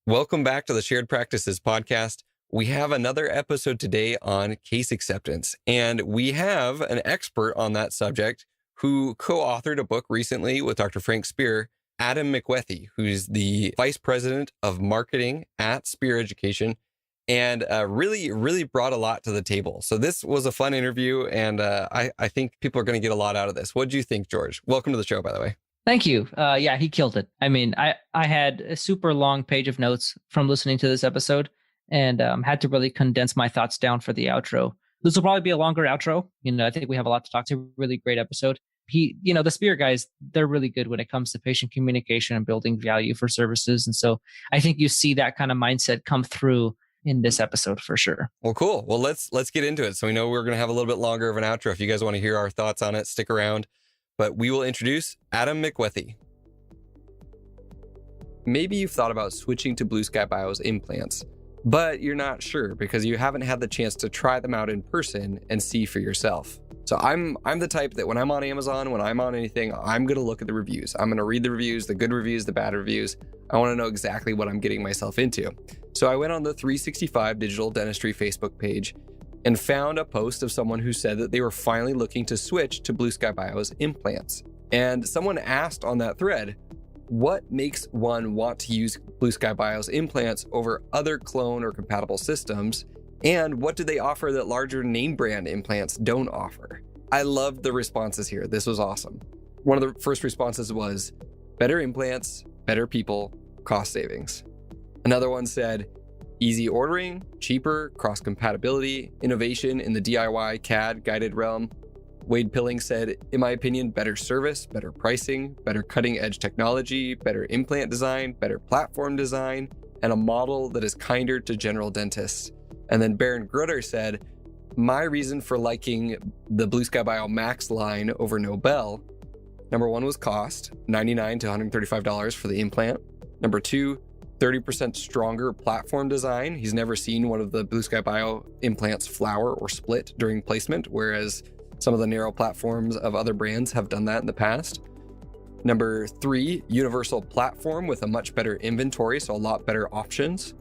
Welcome back to the Shared Practices podcast. We have another episode today on case acceptance, and we have an expert on that subject who co-authored a book recently with Dr. Frank Spear, Adam McWethy, who's the Vice President of Marketing at Spear Education, and really brought a lot to the table. So this was a fun interview, and I think people are going to get a lot out of this. What do you think, George? Welcome to the show, by the way. Thank you. Yeah, he killed it. I mean, I had a super long page of notes from listening to this episode and had to really condense my thoughts down for the outro. This will probably be a longer outro. I think we have a lot to talk to. Really great episode. The Spear guys, they're really good when it comes to patient communication and building value for services. And so I think you see that kind of mindset come through in this episode for sure. Well, cool. Well, let's get into it. So we know we're going to have a little bit longer of an outro. If you guys want to hear our thoughts on it, stick around. But we will introduce Adam McWethy. Maybe you've thought about switching to Blue Sky Bio's implants, but you're not sure because you haven't had the chance to try them out in person and see for yourself. So I'm the type that when I'm on Amazon, when I'm on anything, I'm going to look at the reviews. I'm going to read the reviews, the good reviews, the bad reviews. I want to know exactly what I'm getting myself into. So I went on the 365 Digital Dentistry Facebook page and found a post of someone who said that they were finally looking to switch to Blue Sky Bio's implants. And someone asked on that thread, what makes one want to use Blue Sky Bio's implants over other clone or compatible systems? And what do they offer that larger name brand implants don't offer? I loved the responses here. This was awesome. One of the first responses was, better implants, better people, cost savings. Another one said, easy ordering, cheaper, cross-compatibility, innovation in the DIY CAD guided realm. Wade Pilling said, in my opinion, better service, better pricing, better cutting-edge technology, better implant design, better platform design, and a model that is kinder to general dentists. And then Baron Grutter said, my reason for liking the Blue Sky Bio Max line over Nobel, number one was cost, $99 to $135 for the implant. Number two, 30% stronger platform design. He's never seen one of the Blue Sky Bio implants flower or split during placement, whereas some of the narrow platforms of other brands have done that in the past. Number three, universal platform with a much better inventory, so a lot better options.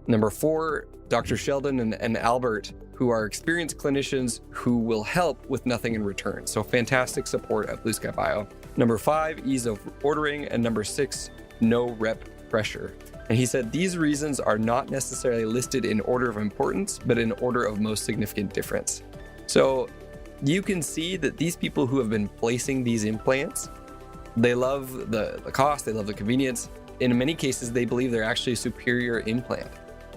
Number four, Dr. Sheldon and Albert, who are experienced clinicians who will help with nothing in return. So fantastic support at Blue Sky Bio. Number five, ease of ordering. And number six, no rep pressure. And he said, these reasons are not necessarily listed in order of importance, but in order of most significant difference. So you can see that these people who have been placing these implants, they love the cost, they love the convenience. In many cases, they believe they're actually a superior implant.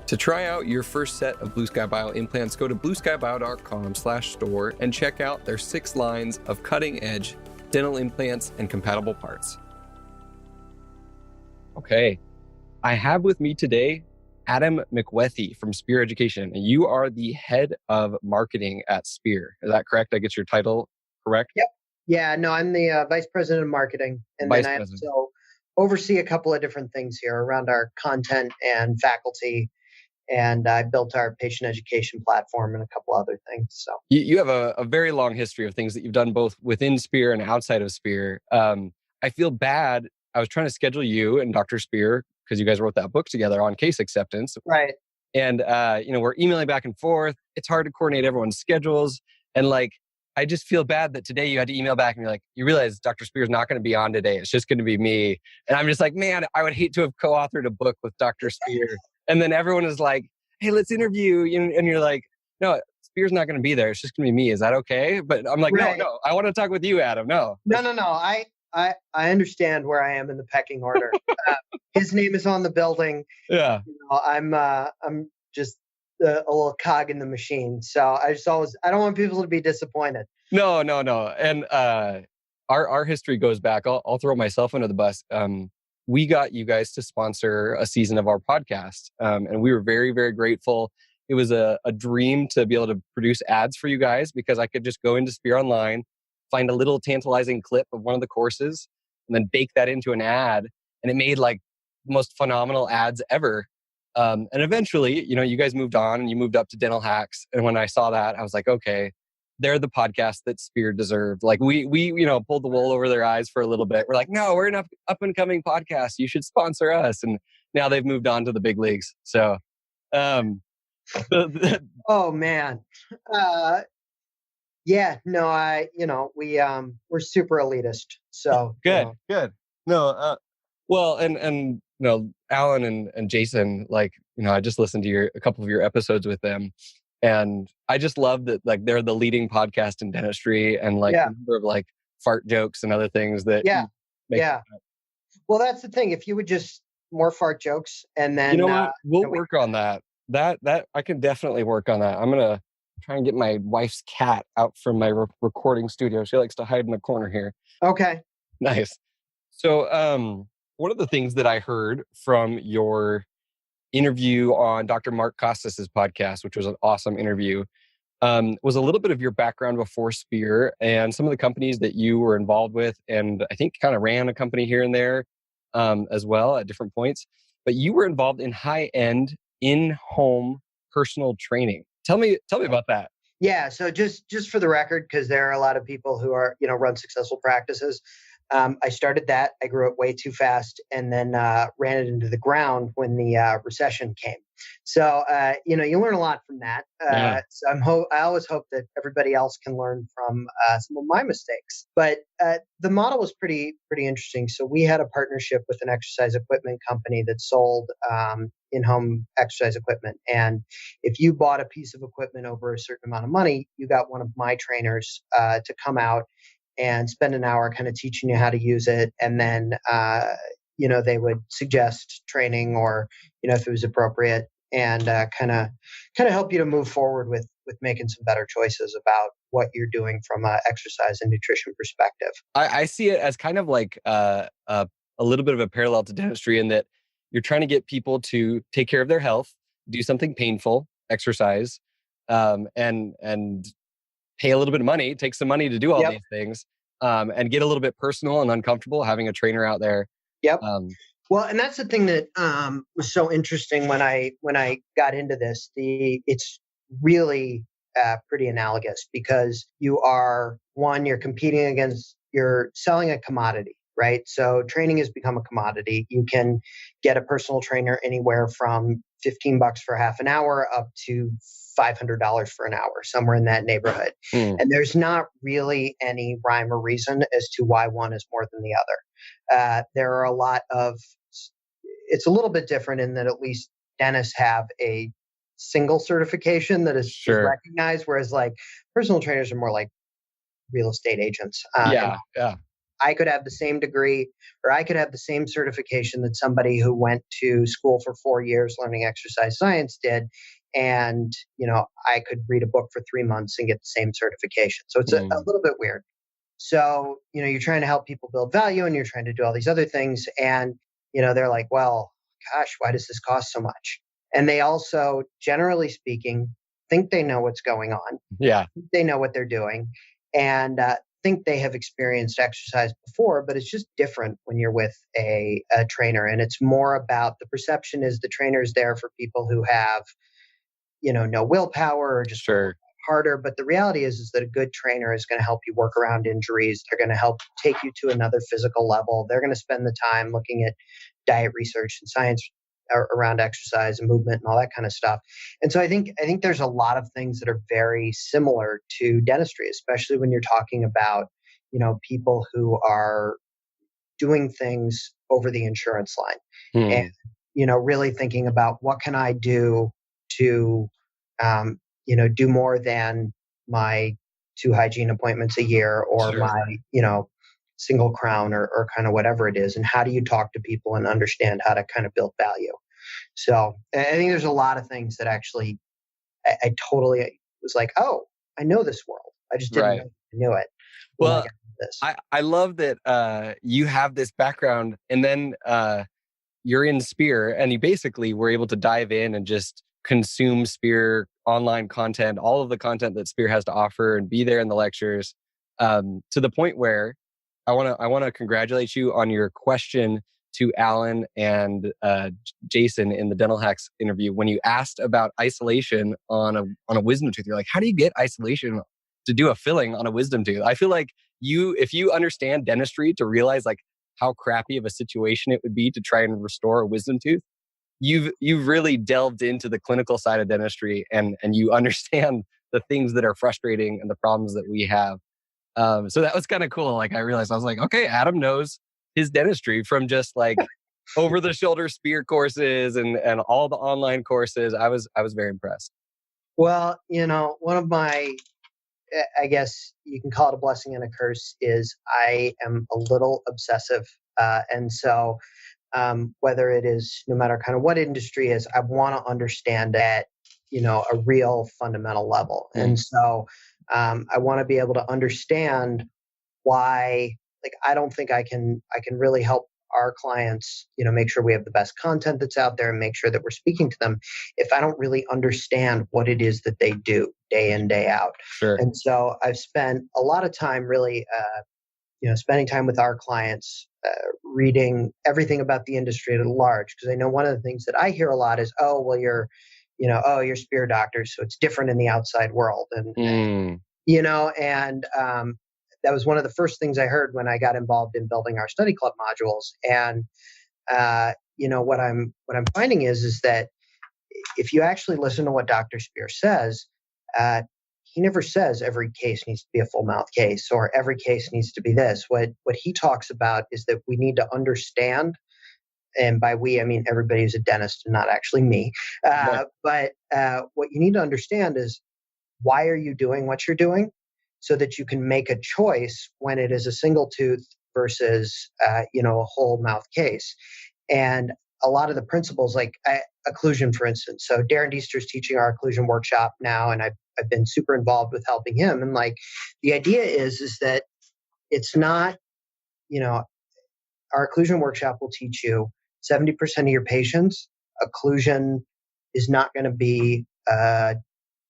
To try out your first set of Blue Sky Bio implants, go to blueskybio.com/store and check out their 6 lines of cutting-edge dental implants and compatible parts. Okay. I have with me today Adam McWethy from Spear Education, and you are the head of marketing at Spear. Is that correct? I get your title correct? Yep. Yeah, no, I'm the Vice President of Marketing, and then I also oversee a couple of different things here around our content and faculty, and I built our patient education platform and a couple other things. So you have a very long history of things that you've done both within Spear and outside of Spear. I feel bad. I was trying to schedule you and Dr. Spear because you guys wrote that book together on case acceptance. Right. And, we're emailing back and forth. It's hard to coordinate everyone's schedules. And I just feel bad that today you had to email back and be like, you realize Dr. Spear's not going to be on today. It's just going to be me. And I'm just like, man, I would hate to have co-authored a book with Dr. Spear. And then everyone is like, hey, let's interview. And you're like, no, Spear's not going to be there. It's just going to be me. Is that okay? But I'm like, right. No, I want to talk with you, Adam. No. I understand where I am in the pecking order. His name is on the building. Yeah. I'm just a little cog in the machine. So I don't want people to be disappointed. No. And our history goes back. I'll throw myself under the bus. We got you guys to sponsor a season of our podcast. And we were very, very grateful. It was a dream to be able to produce ads for you guys because I could just go into Spear Online, find a little tantalizing clip of one of the courses, and then bake that into an ad. And it made the most phenomenal ads ever. And eventually, you guys moved on and you moved up to Dental Hacks. And when I saw that, I was like, okay, they're the podcast that Spear deserved. We pulled the wool over their eyes for a little bit. We're like, no, we're an up and coming podcast. You should sponsor us. And now they've moved on to the big leagues. So, oh man. Yeah, no, we're super elitist. So good. No, well, and Alan and Jason, like, I just listened to a couple of your episodes with them, and I just love that, like, they're the leading podcast in dentistry, and like a number of like fart jokes and other things that yeah. Well, that's the thing. If you would just more fart jokes, and then we'll work on that. That I can definitely work on that. I'm gonna try and get my wife's cat out from my recording studio. She likes to hide in the corner here. Okay. Nice. So, one of the things that I heard from your interview on Dr. Mark Costas's podcast, which was an awesome interview, was a little bit of your background before Spear and some of the companies that you were involved with, and I think kind of ran a company here and there as well at different points. But you were involved in high-end, in-home personal training. Tell me about that. Yeah. So just for the record, because there are a lot of people who are run successful practices. I started that. I grew it way too fast, and then ran it into the ground when the recession came. So you learn a lot from that. So I always hope that everybody else can learn from some of my mistakes. But the model was pretty interesting. So we had a partnership with an exercise equipment company that sold in-home exercise equipment. And if you bought a piece of equipment over a certain amount of money, you got one of my trainers to come out and spend an hour kind of teaching you how to use it. And then, they would suggest training or, if it was appropriate, and kind of help you to move forward with making some better choices about what you're doing from an exercise and nutrition perspective. I see it as kind of like a little bit of a parallel to dentistry in that you're trying to get people to take care of their health, do something painful, exercise, and pay a little bit of money, take some money to do all these things, and get a little bit personal and uncomfortable having a trainer out there. Yep. Well, and that's the thing that was so interesting when I got into this. It's really pretty analogous because you're competing against, you're selling a commodity, right? So training has become a commodity. You can get a personal trainer anywhere from $15 for half an hour up to $500 for an hour, somewhere in that neighborhood. And there's not really any rhyme or reason as to why one is more than the other. There are it's a little bit different in that at least dentists have a single certification that is recognized, whereas like personal trainers are more like real estate agents. I could have the same degree, or I could have the same certification that somebody who went to school for 4 years learning exercise science did. And, I could read a book for 3 months and get the same certification. So it's a little bit weird. So, you're trying to help people build value and you're trying to do all these other things. And, they're like, well, gosh, why does this cost so much? And they also, generally speaking, think they know what's going on. Yeah. They know what they're doing. And think they have experienced exercise before, but it's just different when you're with a trainer. And it's more about, the perception is the trainer's there for people who have, no willpower or just harder. But the reality is that a good trainer is going to help you work around injuries. They're going to help take you to another physical level. They're going to spend the time looking at diet research and science around exercise and movement and all that kind of stuff. And so I think there's a lot of things that are very similar to dentistry, especially when you're talking about, people who are doing things over the insurance line and, really thinking about what can I do to, do more than my 2 hygiene appointments a year or my, single crown or kind of whatever it is. And how do you talk to people and understand how to kind of build value? So I think there's a lot of things that actually I totally was like, oh, I know this world. I just didn't know I knew it. Well, I love that you have this background and then you're in Spear and you basically were able to dive in and just consume Spear online content, all of the content that Spear has to offer and be there in the lectures to the point where I want to congratulate you on your question to Alan and Jason in the Dental Hacks interview when you asked about isolation on a wisdom tooth. You're like, how do you get isolation to do a filling on a wisdom tooth? I feel like if you understand dentistry to realize like how crappy of a situation it would be to try and restore a wisdom tooth, you've really delved into the clinical side of dentistry, and you understand the things that are frustrating and the problems that we have. So that was kind of cool. Like I realized, I was like, okay, Adam knows his dentistry from just like over the shoulder spear courses and all the online courses. I was very impressed. Well, one of my, I guess you can call it a blessing and a curse, is I am a little obsessive. And so whether it is, no matter kind of what industry is, I want to understand at, a real fundamental level. And so I want to be able to understand why, like, I don't think I can really help our clients, make sure we have the best content that's out there and make sure that we're speaking to them if I don't really understand what it is that they do day in, day out. Sure. And so I've spent a lot of time really, spending time with our clients, reading everything about the industry at large. Because I know one of the things that I hear a lot is, oh, well, you're spear doctors, so it's different in the outside world. And that was one of the first things I heard when I got involved in building our study club modules. And what I'm finding is that if you actually listen to what Dr. Spear says, he never says every case needs to be a full mouth case or every case needs to be this. What he talks about is that we need to understand, and by we, I mean everybody who's a dentist and not actually me. Right. But what you need to understand is, why are you doing what you're doing, so that you can make a choice when it is a single tooth versus a whole mouth case. And a lot of the principles, like occlusion, for instance. So Darren Deester's teaching our occlusion workshop now, and I've been super involved with helping him. And like, the idea is that it's not, our occlusion workshop will teach you 70% of your patients, occlusion is not going to be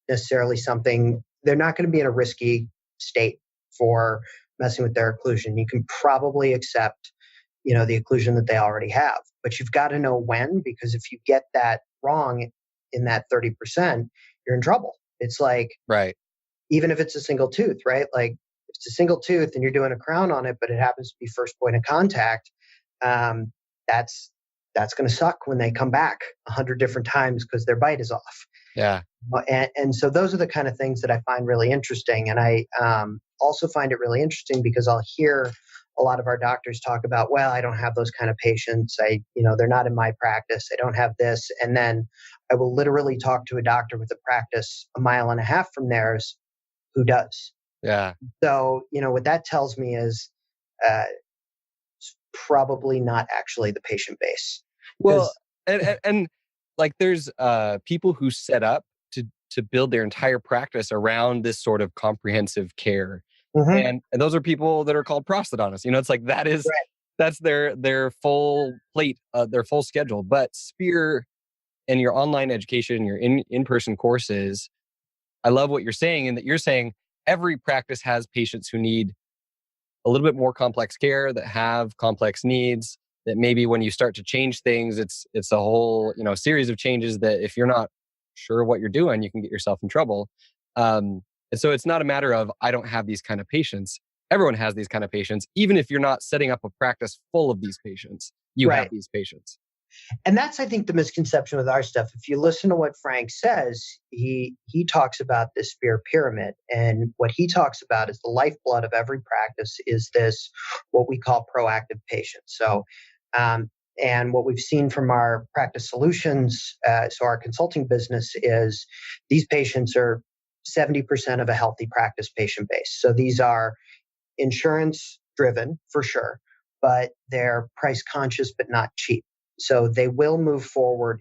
necessarily something, they're not going to be in a risky state for messing with their occlusion. You can probably accept, the occlusion that they already have, but you've got to know when, because if you get that wrong in that 30%, you're in trouble. It's like, right. Even if it's a single tooth, right? Like if it's a single tooth and you're doing a crown on it, but it happens to be first point of contact, that's going to suck when they come back 100 different times because their bite is off. Yeah. And so those are the kind of things that I find really interesting. And I also find it really interesting because I'll hear a lot of our doctors talk about, well, I don't have those kind of patients. They're not in my practice. I don't have this. And then I will literally talk to a doctor with a practice 1.5 miles from theirs who does. Yeah. So, what that tells me is it's probably not actually the patient base. Well, and like there's people who set up to build their entire practice around this sort of comprehensive care. Mm-hmm. And those are people that are called prosthodontists. It's like that is right. That's their full plate, their full schedule. But Spear and your online education, your in-person courses, I love what you're saying, and that you're saying every practice has patients who need a little bit more complex care, that have complex needs, that maybe when you start to change things, it's a whole series of changes that if you're not sure what you're doing, you can get yourself in trouble. And so it's not a matter of, I don't have these kind of patients. Everyone has these kind of patients. Even if you're not setting up a practice full of these patients, you right. have these patients. And that's, I think, the misconception with our stuff. If you listen to what Frank says, he talks about this Spear pyramid. And what he talks about is the lifeblood of every practice is this, what we call proactive patients. So, and what we've seen from our practice solutions, so our consulting business, is these patients are 70% of a healthy practice patient base. So these are insurance driven for sure, but they're price conscious, but not cheap. So they will move forward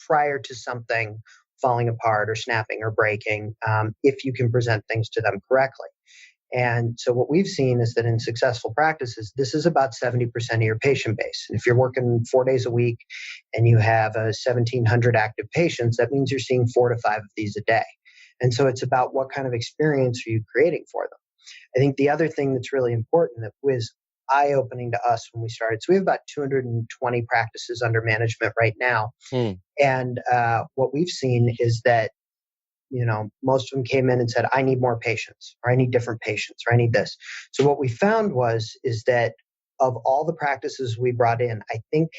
prior to something falling apart or snapping or breaking, if you can present things to them correctly. And so what we've seen is that in successful practices, this is about 70% of your patient base. And if you're working 4 days a week and you have 1,700 active patients, that means you're seeing 4 to 5 of these a day. And so it's about what kind of experience are you creating for them. I think the other thing that's really important that was eye-opening to us when we started, so we have about 220 practices under management right now. And what we've seen is that, most of them came in and said, I need more patients, or I need different patients, or I need this. So what we found is that of all the practices we brought in, I think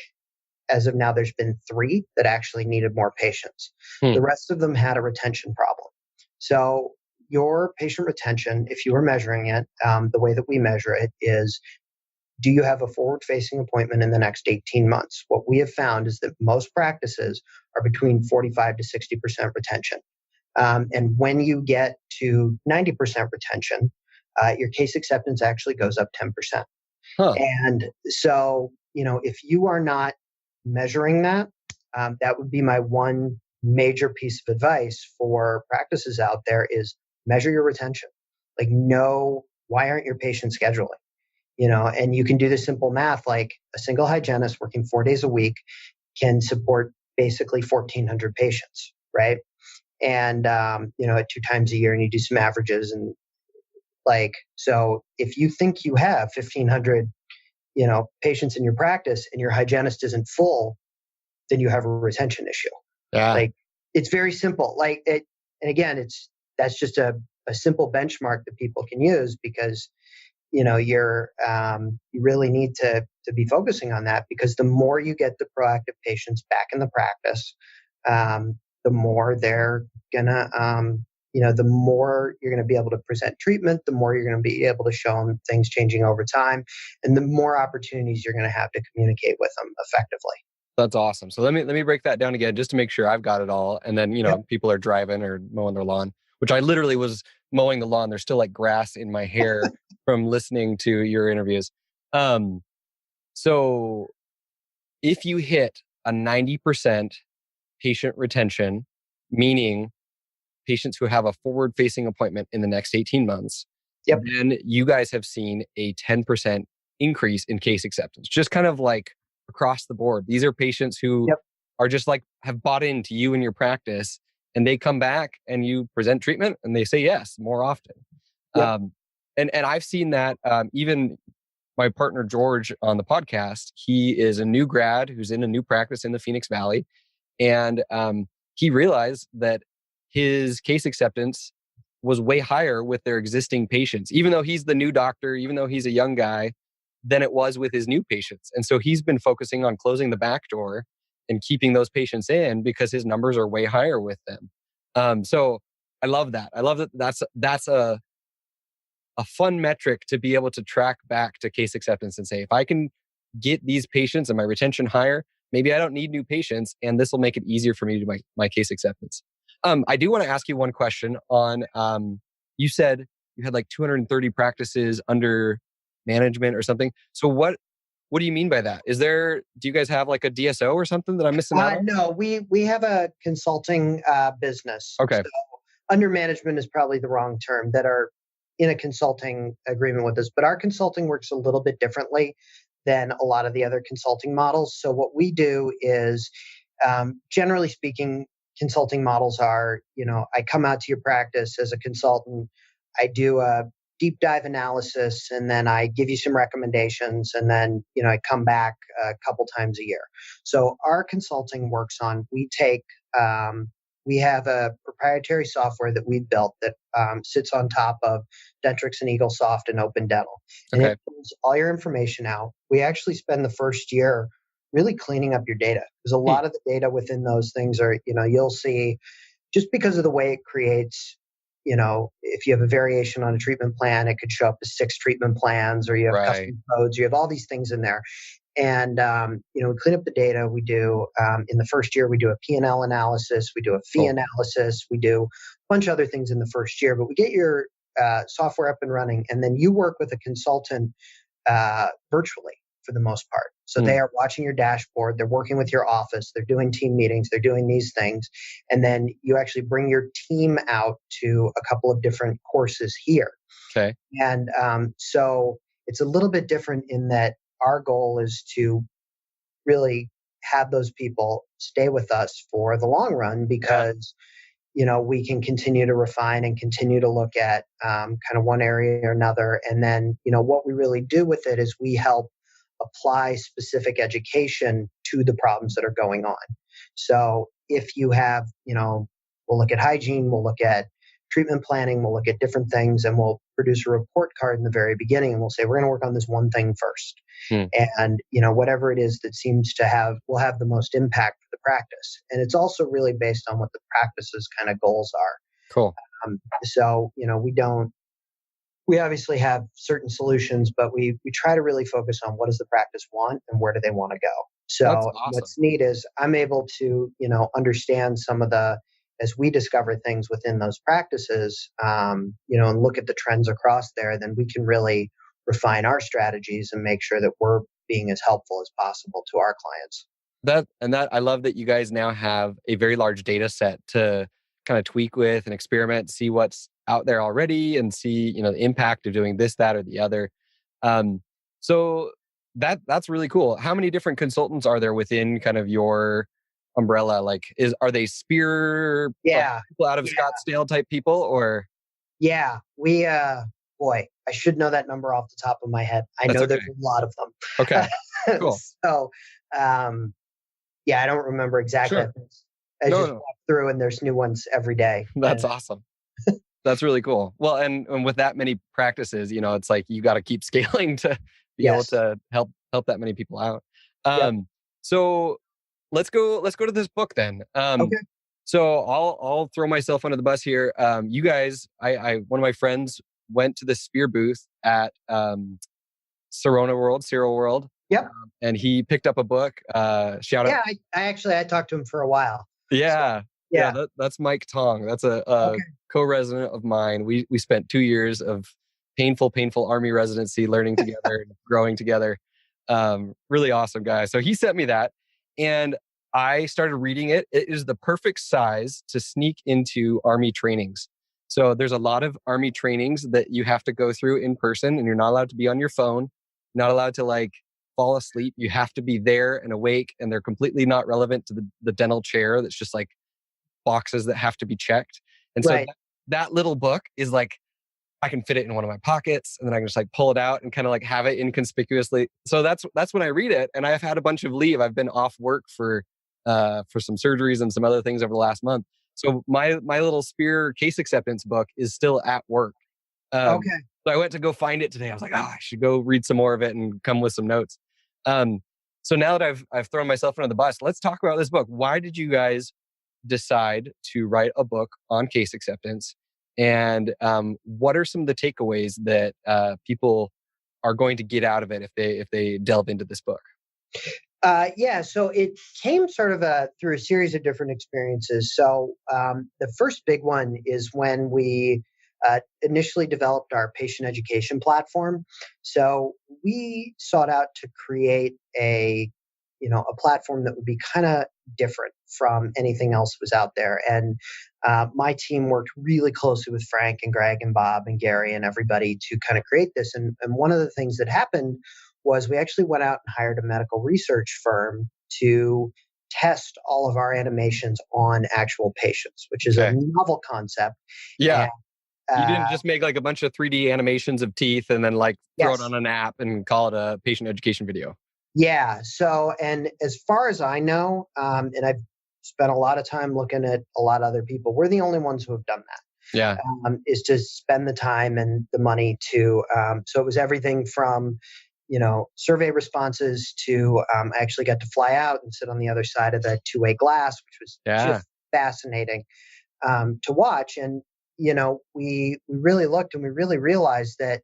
as of now, there's been 3 that actually needed more patients. The rest of them had a retention problem. So your patient retention, if you were measuring it, the way that we measure it is, do you have a forward-facing appointment in the next 18 months? What we have found is that most practices are between 45 to 60% retention. And when you get to 90% retention, your case acceptance actually goes up 10%. And so, if you are not measuring that, that would be my one major piece of advice for practices out there is measure your retention. Like, know, why aren't your patients scheduling? And you can do the simple math, like a single hygienist working 4 days a week can support basically 1,400 patients, right? And, at 2 times a year, and you do some averages, and so if you think you have 1,500, patients in your practice and your hygienist isn't full, then you have a retention issue. Yeah. It's very simple. And again, that's just a simple benchmark that people can use, because you really need to be focusing on that, because the more you get the proactive patients back in the practice, the more they're gonna, the more you're going to be able to present treatment, the more you're going to be able to show them things changing over time, and the more opportunities you're going to have to communicate with them effectively. That's awesome. So let me break that down again just to make sure I've got it all. And then, people are driving or mowing their lawn, which I literally was mowing the lawn. There's still like grass in my hair from listening to your interviews. So if you hit a 90% patient retention, meaning patients who have a forward-facing appointment in the next 18 months, then you guys have seen a 10% increase in case acceptance, just kind of like across the board. These are patients who are just like have bought into you and your practice, and they come back and you present treatment and they say yes more often. And I've seen that even my partner George on the podcast, he is a new grad who's in a new practice in the Phoenix Valley. And he realized that his case acceptance was way higher with their existing patients, even though he's the new doctor, even though he's a young guy, than it was with his new patients. And so he's been focusing on closing the back door and keeping those patients in because his numbers are way higher with them. So I love that. I love that. That's a fun metric to be able to track back to case acceptance and say, if I can get these patients and my retention higher, maybe I don't need new patients, and this will make it easier for me to do my case acceptance. I do want to ask you one question on, you said you had like 230 practices under management or something. So what do you mean by that? Do you guys have like a DSO or something that I'm missing out on? No, we have a consulting business. Okay. So under management is probably the wrong term, that are in a consulting agreement with us. But our consulting works a little bit differently than a lot of the other consulting models. So what we do is, generally speaking, consulting models are, I come out to your practice as a consultant, I do a deep dive analysis, and then I give you some recommendations, and then, I come back a couple times a year. So our consulting works on, we have a proprietary software that we've built that sits on top of Dentrix and EagleSoft and Open Dental. And it pulls all your information out. We actually spend the first year really cleaning up your data, because a lot of the data within those things are, you'll see, just because of the way it creates, if you have a variation on a treatment plan, it could show up as 6 treatment plans, or you have custom codes, you have all these things in there. And, we clean up the data. We do, in the first year, we do a P&L analysis, we do a fee analysis, we do a bunch of other things in the first year, but we get your software up and running, and then you work with a consultant virtually for the most part. So they are watching your dashboard, they're working with your office, they're doing team meetings, they're doing these things. And then you actually bring your team out to a couple of different courses here. Okay. And so it's a little bit different in that our goal is to really have those people stay with us for the long run, because we can continue to refine and continue to look at kind of one area or another. And then, what we really do with it is we help apply specific education to the problems that are going on. So if you have, we'll look at hygiene, we'll look at treatment planning. We'll look at different things and we'll produce a report card in the very beginning and we'll say, we're going to work on this one thing first. And, whatever it is that seems to will have the most impact for the practice. And it's also really based on what the practice's kind of goals are. Cool. So, we obviously have certain solutions, but we try to really focus on what does the practice want and where do they want to go. So awesome. What's neat is I'm able to, understand some of as we discover things within those practices, and look at the trends across there, then we can really refine our strategies and make sure that we're being as helpful as possible to our clients. I love that you guys now have a very large data set to kind of tweak with and experiment, see what's out there already and see, the impact of doing this, that, or the other. So that's really cool. How many different consultants are there within kind of your umbrella? Like, are they spear people out of Scottsdale type people or? Yeah, we, boy, I should know that number off the top of my head. I know there's a lot of them. Okay, cool. So, I don't remember exactly. Sure. I just walk through and there's new ones every day. That's awesome. That's really cool. Well, and with that many practices, it's like you got to keep scaling to be able to help that many people out. So let's go to this book then. Okay. So I'll throw myself under the bus here. You guys, one of my friends went to the Spear booth at Serona World. Yep. And he picked up a book. Shout out. Yeah, I talked to him for a while. Yeah. So, that's Mike Tong. That's a co-resident of mine. We spent 2 years of painful Army residency, learning together, and growing together. Really awesome guy. So he sent me that and I started reading it. It is the perfect size to sneak into Army trainings. So there's a lot of Army trainings that you have to go through in person and you're not allowed to be on your phone, not allowed to fall asleep. You have to be there and awake and they're completely not relevant to the dental chair. That's just boxes that have to be checked. And so that little book is I can fit it in one of my pockets and then I can just pull it out and kind of have it inconspicuously. So that's when I read it. And I've had a bunch of leave. I've been off work for some surgeries and some other things over the last month. So my little Spear case acceptance book is still at work. So I went to go find it today. I was like, I should go read some more of it and come with some notes. So now that I've thrown myself under the bus, let's talk about this book. Why did you guys decide to write a book on case acceptance? And what are some of the takeaways that people are going to get out of it if they delve into this book? So it came sort of through a series of different experiences. So the first big one is when we initially developed our patient education platform. So we sought out to create a platform that would be kind of different from anything else that was out there. And my team worked really closely with Frank and Greg and Bob and Gary and everybody to kind of create this. And one of the things that happened was we actually went out and hired a medical research firm to test all of our animations on actual patients, which is a novel concept. Yeah. And, you didn't just make a bunch of 3D animations of teeth and then throw it on an app and call it a patient education video. Yeah. So, and as far as I know, and I've spent a lot of time looking at a lot of other people, we're the only ones who have done that. Yeah. Is to spend the time and the money to, so it was everything from, survey responses to, I actually got to fly out and sit on the other side of the two-way glass, which was just fascinating to watch. And, we really looked and we really realized that,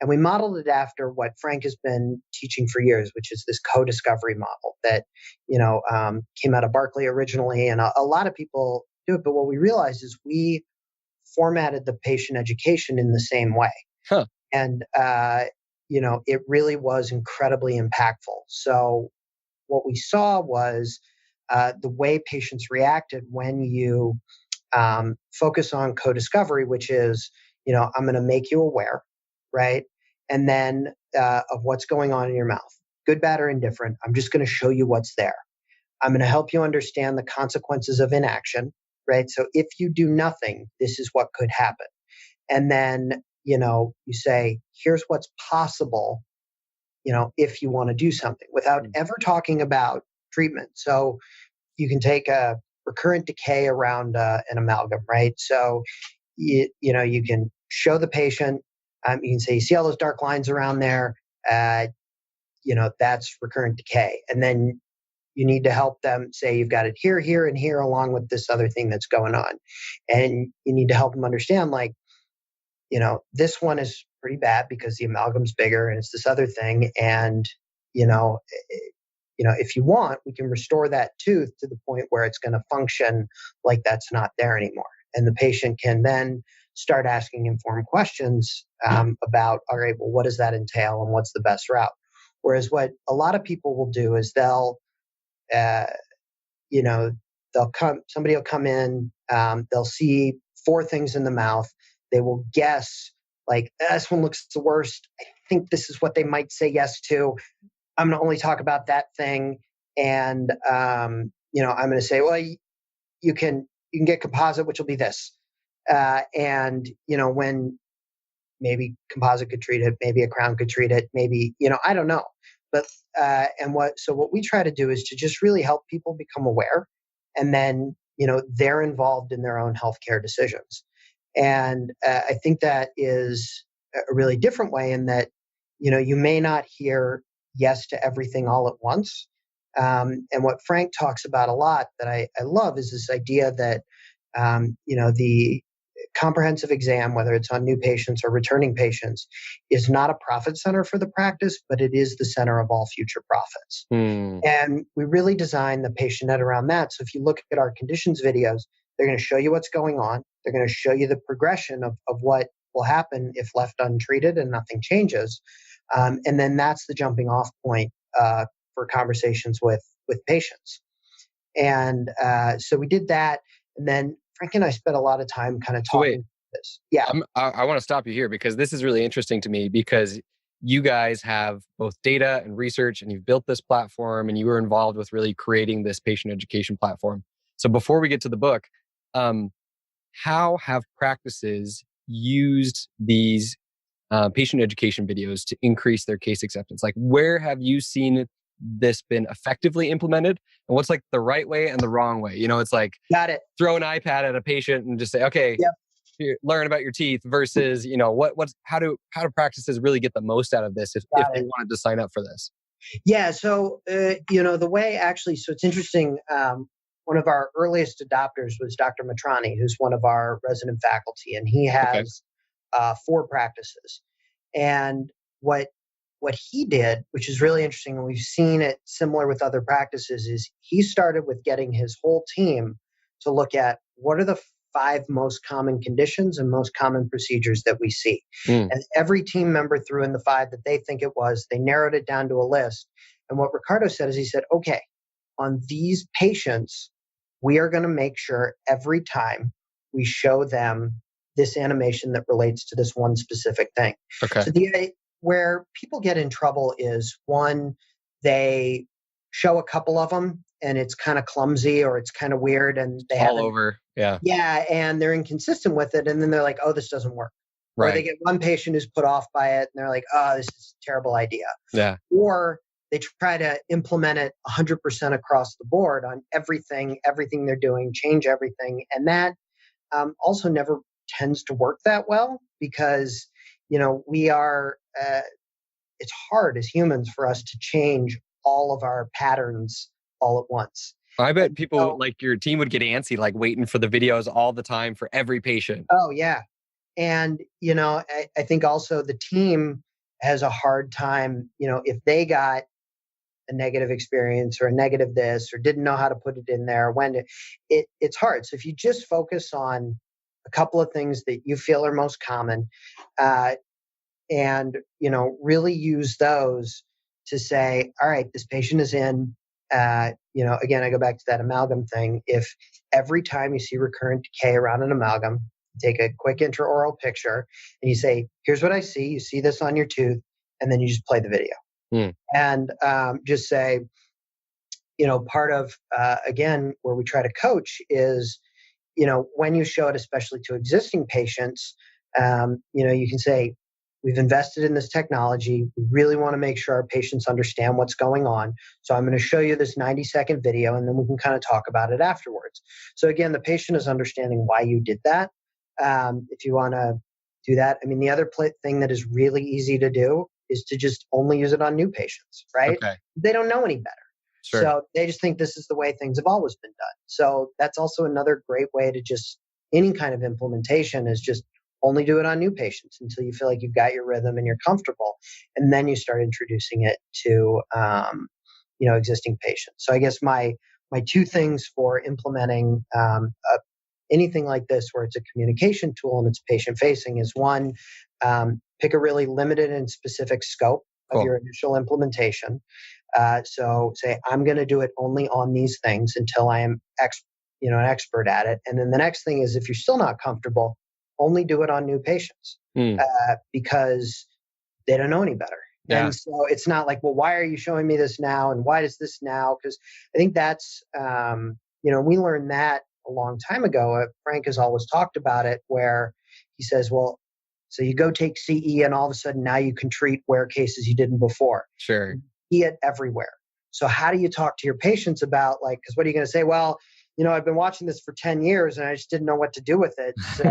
and we modeled it after what Frank has been teaching for years, which is this co-discovery model that, came out of Berkeley originally. And a lot of people do it. But what we realized is we formatted the patient education in the same way. Huh. And, it really was incredibly impactful. So what we saw was the way patients reacted when you focus on co-discovery, which is, I'm going to make you aware, right? And then of what's going on in your mouth, good, bad, or indifferent. I'm just going to show you what's there. I'm going to help you understand the consequences of inaction, right? So if you do nothing, this is what could happen. And then, you say, here's what's possible, if you want to do something without ever talking about treatment. So you can take a recurrent decay around an amalgam, right? So you can show the patient, you can say, you see all those dark lines around there, that's recurrent decay. And then you need to help them say, you've got it here, here, and here, along with this other thing that's going on. And you need to help them understand, like, this one is pretty bad because the amalgam's bigger and it's this other thing. And, if you want, we can restore that tooth to the point where it's going to function like that's not there anymore. And the patient can then start asking informed questions about, all right, well, what does that entail and what's the best route? Whereas what a lot of people will do is somebody will come in, they'll see 4 things in the mouth. They will guess, like, this one looks the worst. I think this is what they might say yes to. I'm going to only talk about that thing. And, I'm going to say, well, you can get composite, which will be this. When maybe composite could treat it, maybe a crown could treat it, maybe, I don't know. But, so what we try to do is to just really help people become aware, and then, they're involved in their own healthcare decisions. And I think that is a really different way in that, you may not hear yes to everything all at once. And what Frank talks about a lot that I love is this idea that, the comprehensive exam, whether it's on new patients or returning patients, is not a profit center for the practice, but it is the center of all future profits. And we really design the patient net around that. So if you look at our conditions videos, they're going to show you what's going on. They're going to show you the progression of what will happen if left untreated and nothing changes. And then that's the jumping off point for conversations with patients. And so we did that. And then Frank and I spent a lot of time kind of talking about this. Yeah. I want to stop you here because this is really interesting to me, because you guys have both data and research, and you've built this platform, and you were involved with really creating this patient education platform. So before we get to the book, how have practices used these patient education videos to increase their case acceptance? Like, where have you seen this been effectively implemented, and what's like the right way and the wrong way? It's like, got it. Throw an iPad at a patient and just say, okay, here, learn about your teeth, versus, how do practices really get the most out of this if they wanted to sign up for this? Yeah. So, the way actually, so it's interesting. One of our earliest adopters was Dr. Matrani, who's one of our resident faculty, and he has 4 practices. And what he did, which is really interesting, and we've seen it similar with other practices, is he started with getting his whole team to look at what are the 5 most common conditions and most common procedures that we see. And every team member threw in the 5 that they think it was. They narrowed it down to a list. And what Ricardo said is, he said, okay, on these patients, we are going to make sure every time we show them this animation that relates to this one specific thing. Okay. So where people get in trouble is, one, they show a couple of them and it's kind of clumsy or it's kind of weird, and they all over. Yeah. And they're inconsistent with it. And then they're like, oh, this doesn't work. Right. Or they get one patient who's put off by it and they're like, oh, this is a terrible idea. Yeah. Or they try to implement it 100% across the board on everything they're doing, change everything. And that also never tends to work that well, because, we are, it's hard as humans for us to change all of our patterns all at once. I bet people like your team would get antsy, like waiting for the videos all the time for every patient. Oh, yeah. And, I think also the team has a hard time, if they got a negative experience or a negative this, or didn't know how to put it in there, it's hard. So if you just focus on a couple of things that you feel are most common, and, really use those to say, all right, this patient is in, again, I go back to that amalgam thing. If every time you see recurrent decay around an amalgam, take a quick intraoral picture and you say, here's what I see. You see this on your tooth, and then you just play the video. And just say, part of, again, where we try to coach is, when you show it, especially to existing patients, you can say, we've invested in this technology. We really want to make sure our patients understand what's going on. So I'm going to show you this 90-second video, and then we can kind of talk about it afterwards. So again, the patient is understanding why you did that. if you want to do that. I mean, the other thing that is really easy to do is to just only use it on new patients, right? Okay. They don't know any better. Sure. So they just think this is the way things have always been done. So that's also another great way to just, any kind of implementation is just only do it on new patients until you feel like you've got your rhythm and you're comfortable. And then you start introducing it to, existing patients. So I guess my two things for implementing anything like this where it's a communication tool and it's patient facing is one, pick a really limited and specific scope of your initial implementation. So say, I'm going to do it only on these things until I am an expert at it. And then the next thing is, if you're still not comfortable, only do it on new patients because they don't know any better. Yeah. And so it's not like, well, why are you showing me this now? And why does this now? Because I think that's, we learned that a long time ago. Frank has always talked about it where he says, well, so you go take CE and all of a sudden now you can treat wear cases you didn't before. Sure. See it everywhere. So how do you talk to your patients about because what are you going to say? Well, I've been watching this for 10 years and I just didn't know what to do with it. So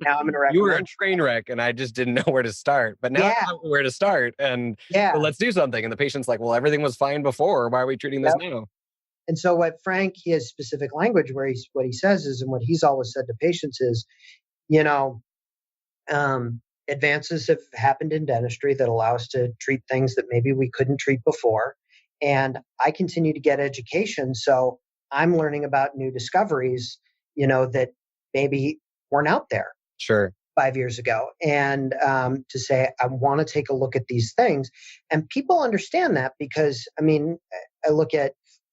now I'm going to recommend. You were a train wreck and I just didn't know where to start. But now I know where to start. And well, let's do something. And the patient's like, well, everything was fine before. Why are we treating this now? And so what Frank, he has specific language where what he says is, and what he's always said to patients is, advances have happened in dentistry that allow us to treat things that maybe we couldn't treat before. And I continue to get education. So I'm learning about new discoveries, that maybe weren't out there. Sure. 5 years ago. And to say, I want to take a look at these things. And people understand that because,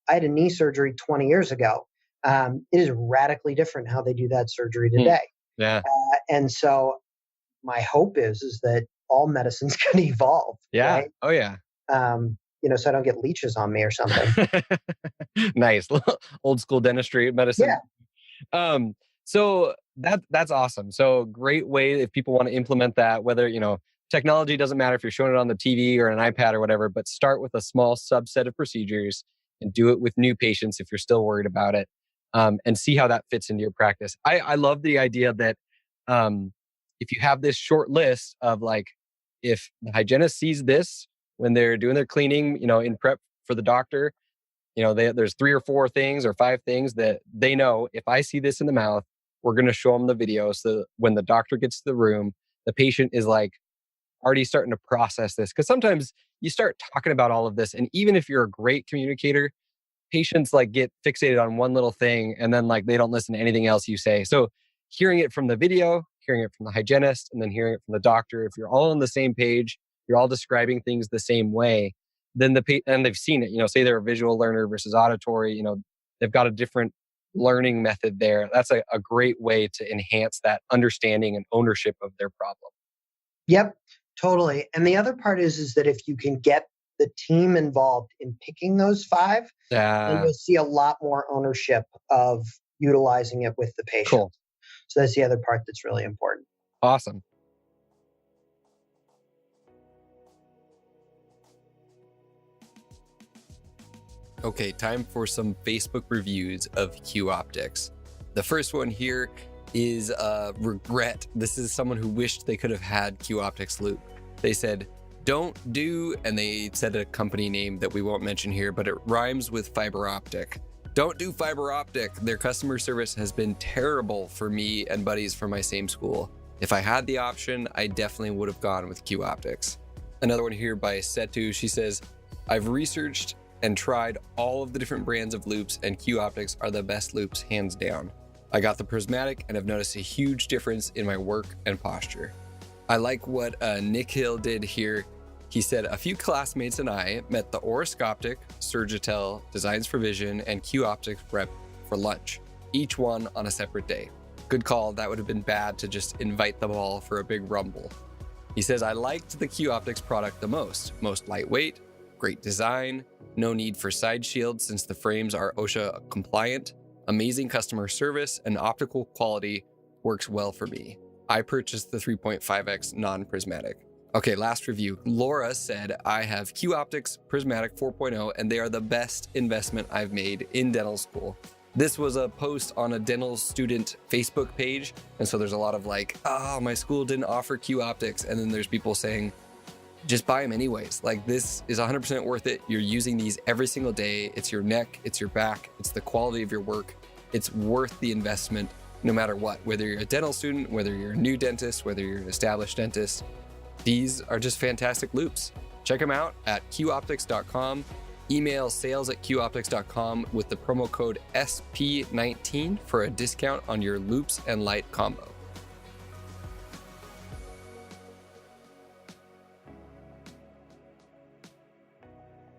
I had a knee surgery 20 years ago. It is radically different how they do that surgery today. Yeah. And so my hope is that all medicine's going to evolve. Yeah. Right? Oh, yeah. So I don't get leeches on me or something. Nice. Old school dentistry medicine. Yeah. So that's awesome. So great way if people want to implement that, whether, technology doesn't matter if you're showing it on the TV or an iPad or whatever, but start with a small subset of procedures and do it with new patients if you're still worried about it, and see how that fits into your practice. I love the idea that if you have this short list of if the hygienist sees this when they're doing their cleaning, in prep for the doctor, there's 3 or 4 things or 5 things that they know, if I see this in the mouth, we're going to show them the video. So when the doctor gets to the room, the patient is already starting to process this. Because sometimes you start talking about all of this. And even if you're a great communicator, patients get fixated on one little thing and then they don't listen to anything else you say. So hearing it from the video, hearing it from the hygienist, and then hearing it from the doctor, if you're all on the same page, you're all describing things the same way, then and they've seen it, say they're a visual learner versus auditory, they've got a different learning method there. That's a great way to enhance that understanding and ownership of their problem. Yep, totally. And the other part is that if you can get the team involved in picking those 5, then you'll see a lot more ownership of utilizing it with the patient. Cool. So that's the other part that's really important. Awesome. Okay, time for some Facebook reviews of Q Optics. The first one here is regret. This is someone who wished they could have had Q Optics Loop. They said, don't do, and they said a company name that we won't mention here, but it rhymes with fiber optic. Don't do fiber optic. Their customer service has been terrible for me and buddies from my same school. If I had the option, I definitely would have gone with Q Optics. Another one here by Setu. She says, I've researched and tried all of the different brands of loops, and Q Optics are the best loops, hands down. I got the prismatic and have noticed a huge difference in my work and posture. I like what Nick Hill did here. He said, a few classmates and I met the Oroscoptic, Surgitel, Designs for Vision, and Q Optics rep for lunch, each one on a separate day. Good call. That would have been bad to just invite them all for a big rumble. He says, I liked the Q Optics product the most lightweight, great design, no need for side shields since the frames are OSHA compliant, amazing customer service, and optical quality works well for me. I purchased the 3.5x non-prismatic. Okay, last review. Laura said, I have Q Optics Prismatic 4.0 and they are the best investment I've made in dental school. This was a post on a dental student Facebook page. And so there's a lot of like, oh, my school didn't offer Q Optics. And then there's people saying, just buy them anyways. Like, this is 100% worth it. You're using these every single day. It's your neck, it's your back, it's the quality of your work. It's worth the investment no matter what, whether you're a dental student, whether you're a new dentist, whether you're an established dentist. These are just fantastic loupes. Check them out at qoptics.com. Email sales@qoptics.com with the promo code SP19 for a discount on your loupes and light combo.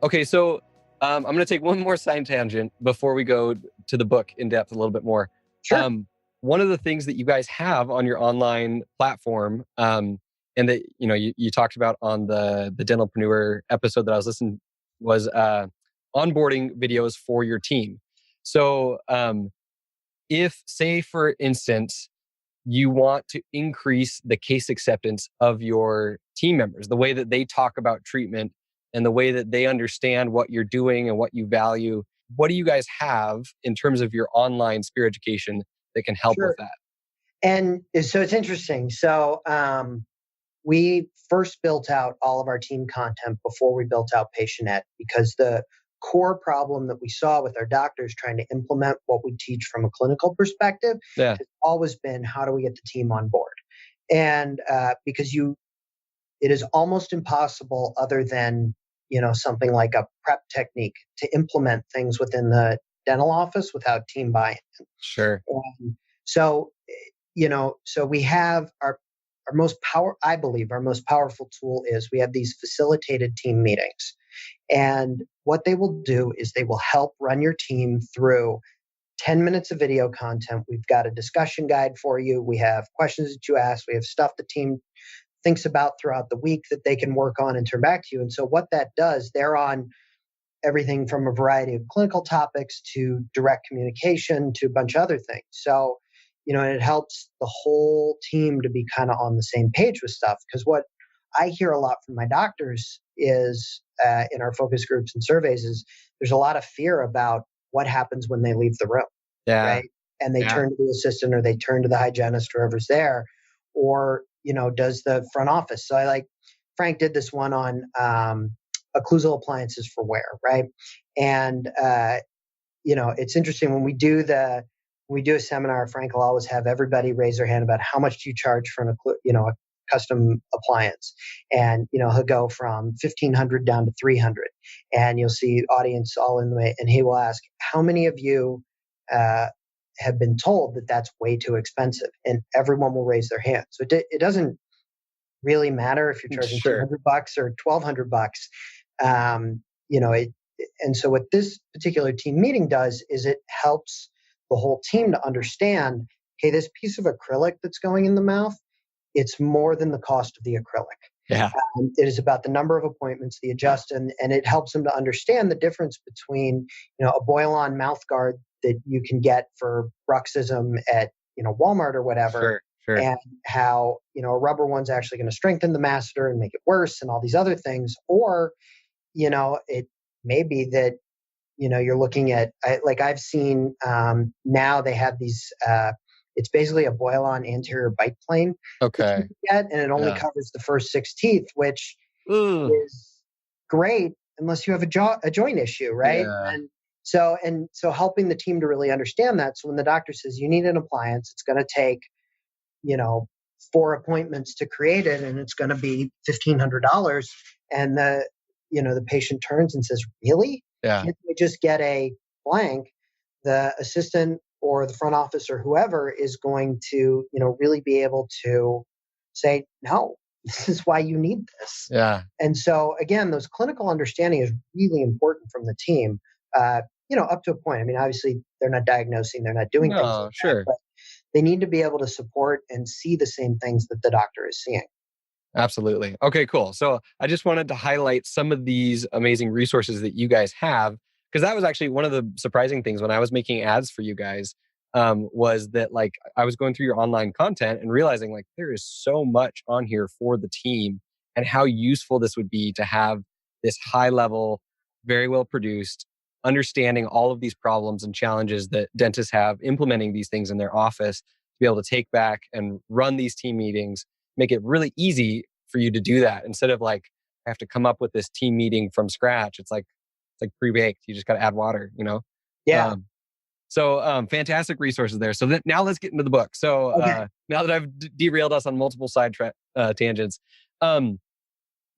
Okay, so I'm going to take one more side tangent before we go to the book in depth a little bit more. Sure. One of the things that you guys have on your online platform, and that you talked about on the Dentalpreneur episode that I was listening, was onboarding videos for your team. So if, say, for instance, you want to increase the case acceptance of your team members, the way that they talk about treatment and the way that they understand what you're doing and what you value, what do you guys have in terms of your online spear education that can help with that? And so it's interesting. So we first built out all of our team content before we built out PatientNet, because the core problem that we saw with our doctors trying to implement what we teach from a clinical perspective has always been, how do we get the team on board? And because it is almost impossible, other than something like a prep technique, to implement things within the dental office without team buy-in. Sure. So we have our most powerful tool is we have these facilitated team meetings. And what they will do is they will help run your team through 10 minutes of video content. We've got a discussion guide for you. We have questions that you ask. We have stuff the team thinks about throughout the week that they can work on and turn back to you. And so what that does, they're on everything from a variety of clinical topics to direct communication to a bunch of other things. So, it helps the whole team to be kind of on the same page with stuff. Because what I hear a lot from my doctors is in our focus groups and surveys is there's a lot of fear about what happens when they leave the room. Yeah. Right. And they turn to the assistant, or they turn to the hygienist, whoever's there, or, does the front office. So Frank did this one on occlusal appliances for wear. Right. And, it's interesting when we do a seminar, Frank will always have everybody raise their hand about how much do you charge for a custom appliance. And, he'll go from 1,500 down to 300, and you'll see audience all in the way. And he will ask, how many of you have been told that that's way too expensive? And everyone will raise their hand. So it doesn't really matter if you're charging $200 or $1,200. And so what this particular team meeting does is it helps the whole team to understand, hey, this piece of acrylic that's going in the mouth, it's more than the cost of the acrylic. Yeah. It is about the number of appointments, the adjust, and it helps them to understand the difference between, a boil-on mouth guard that you can get for bruxism at, Walmart or whatever, sure. and how, a rubber one's actually going to strengthen the masseter and make it worse and all these other things. Or, it may be that, you're looking at, I've seen now they have these, it's basically a boil-on anterior bite plane. Okay. That you can get, and it only covers the first 6 teeth, which is great unless you have a joint issue, right? Yeah. And so helping the team to really understand that. So when the doctor says you need an appliance, it's going to take, 4 appointments to create it, and it's going to be $1,500. And the patient turns and says, really? Yeah. Can't we just get a blank? The assistant or the front office or whoever is going to, really be able to say, no, this is why you need this. Yeah. And so again, those clinical understanding is really important from the team, up to a point. I mean, obviously they're not diagnosing, they're not doing things like that, but they need to be able to support and see the same things that the doctor is seeing. Absolutely. Okay, cool. So I just wanted to highlight some of these amazing resources that you guys have, because that was actually one of the surprising things when I was making ads for you guys, was that I was going through your online content and realizing there is so much on here for the team, and how useful this would be to have this high level, very well produced, understanding all of these problems and challenges that dentists have implementing these things in their office, to be able to take back and run these team meetings, make it really easy for you to do that instead of like, I have to come up with this team meeting from scratch. It's like pre-baked. You just got to add water, you know? Yeah. Fantastic resources there. So now let's get into the book. So now that I've derailed us on multiple side tangents,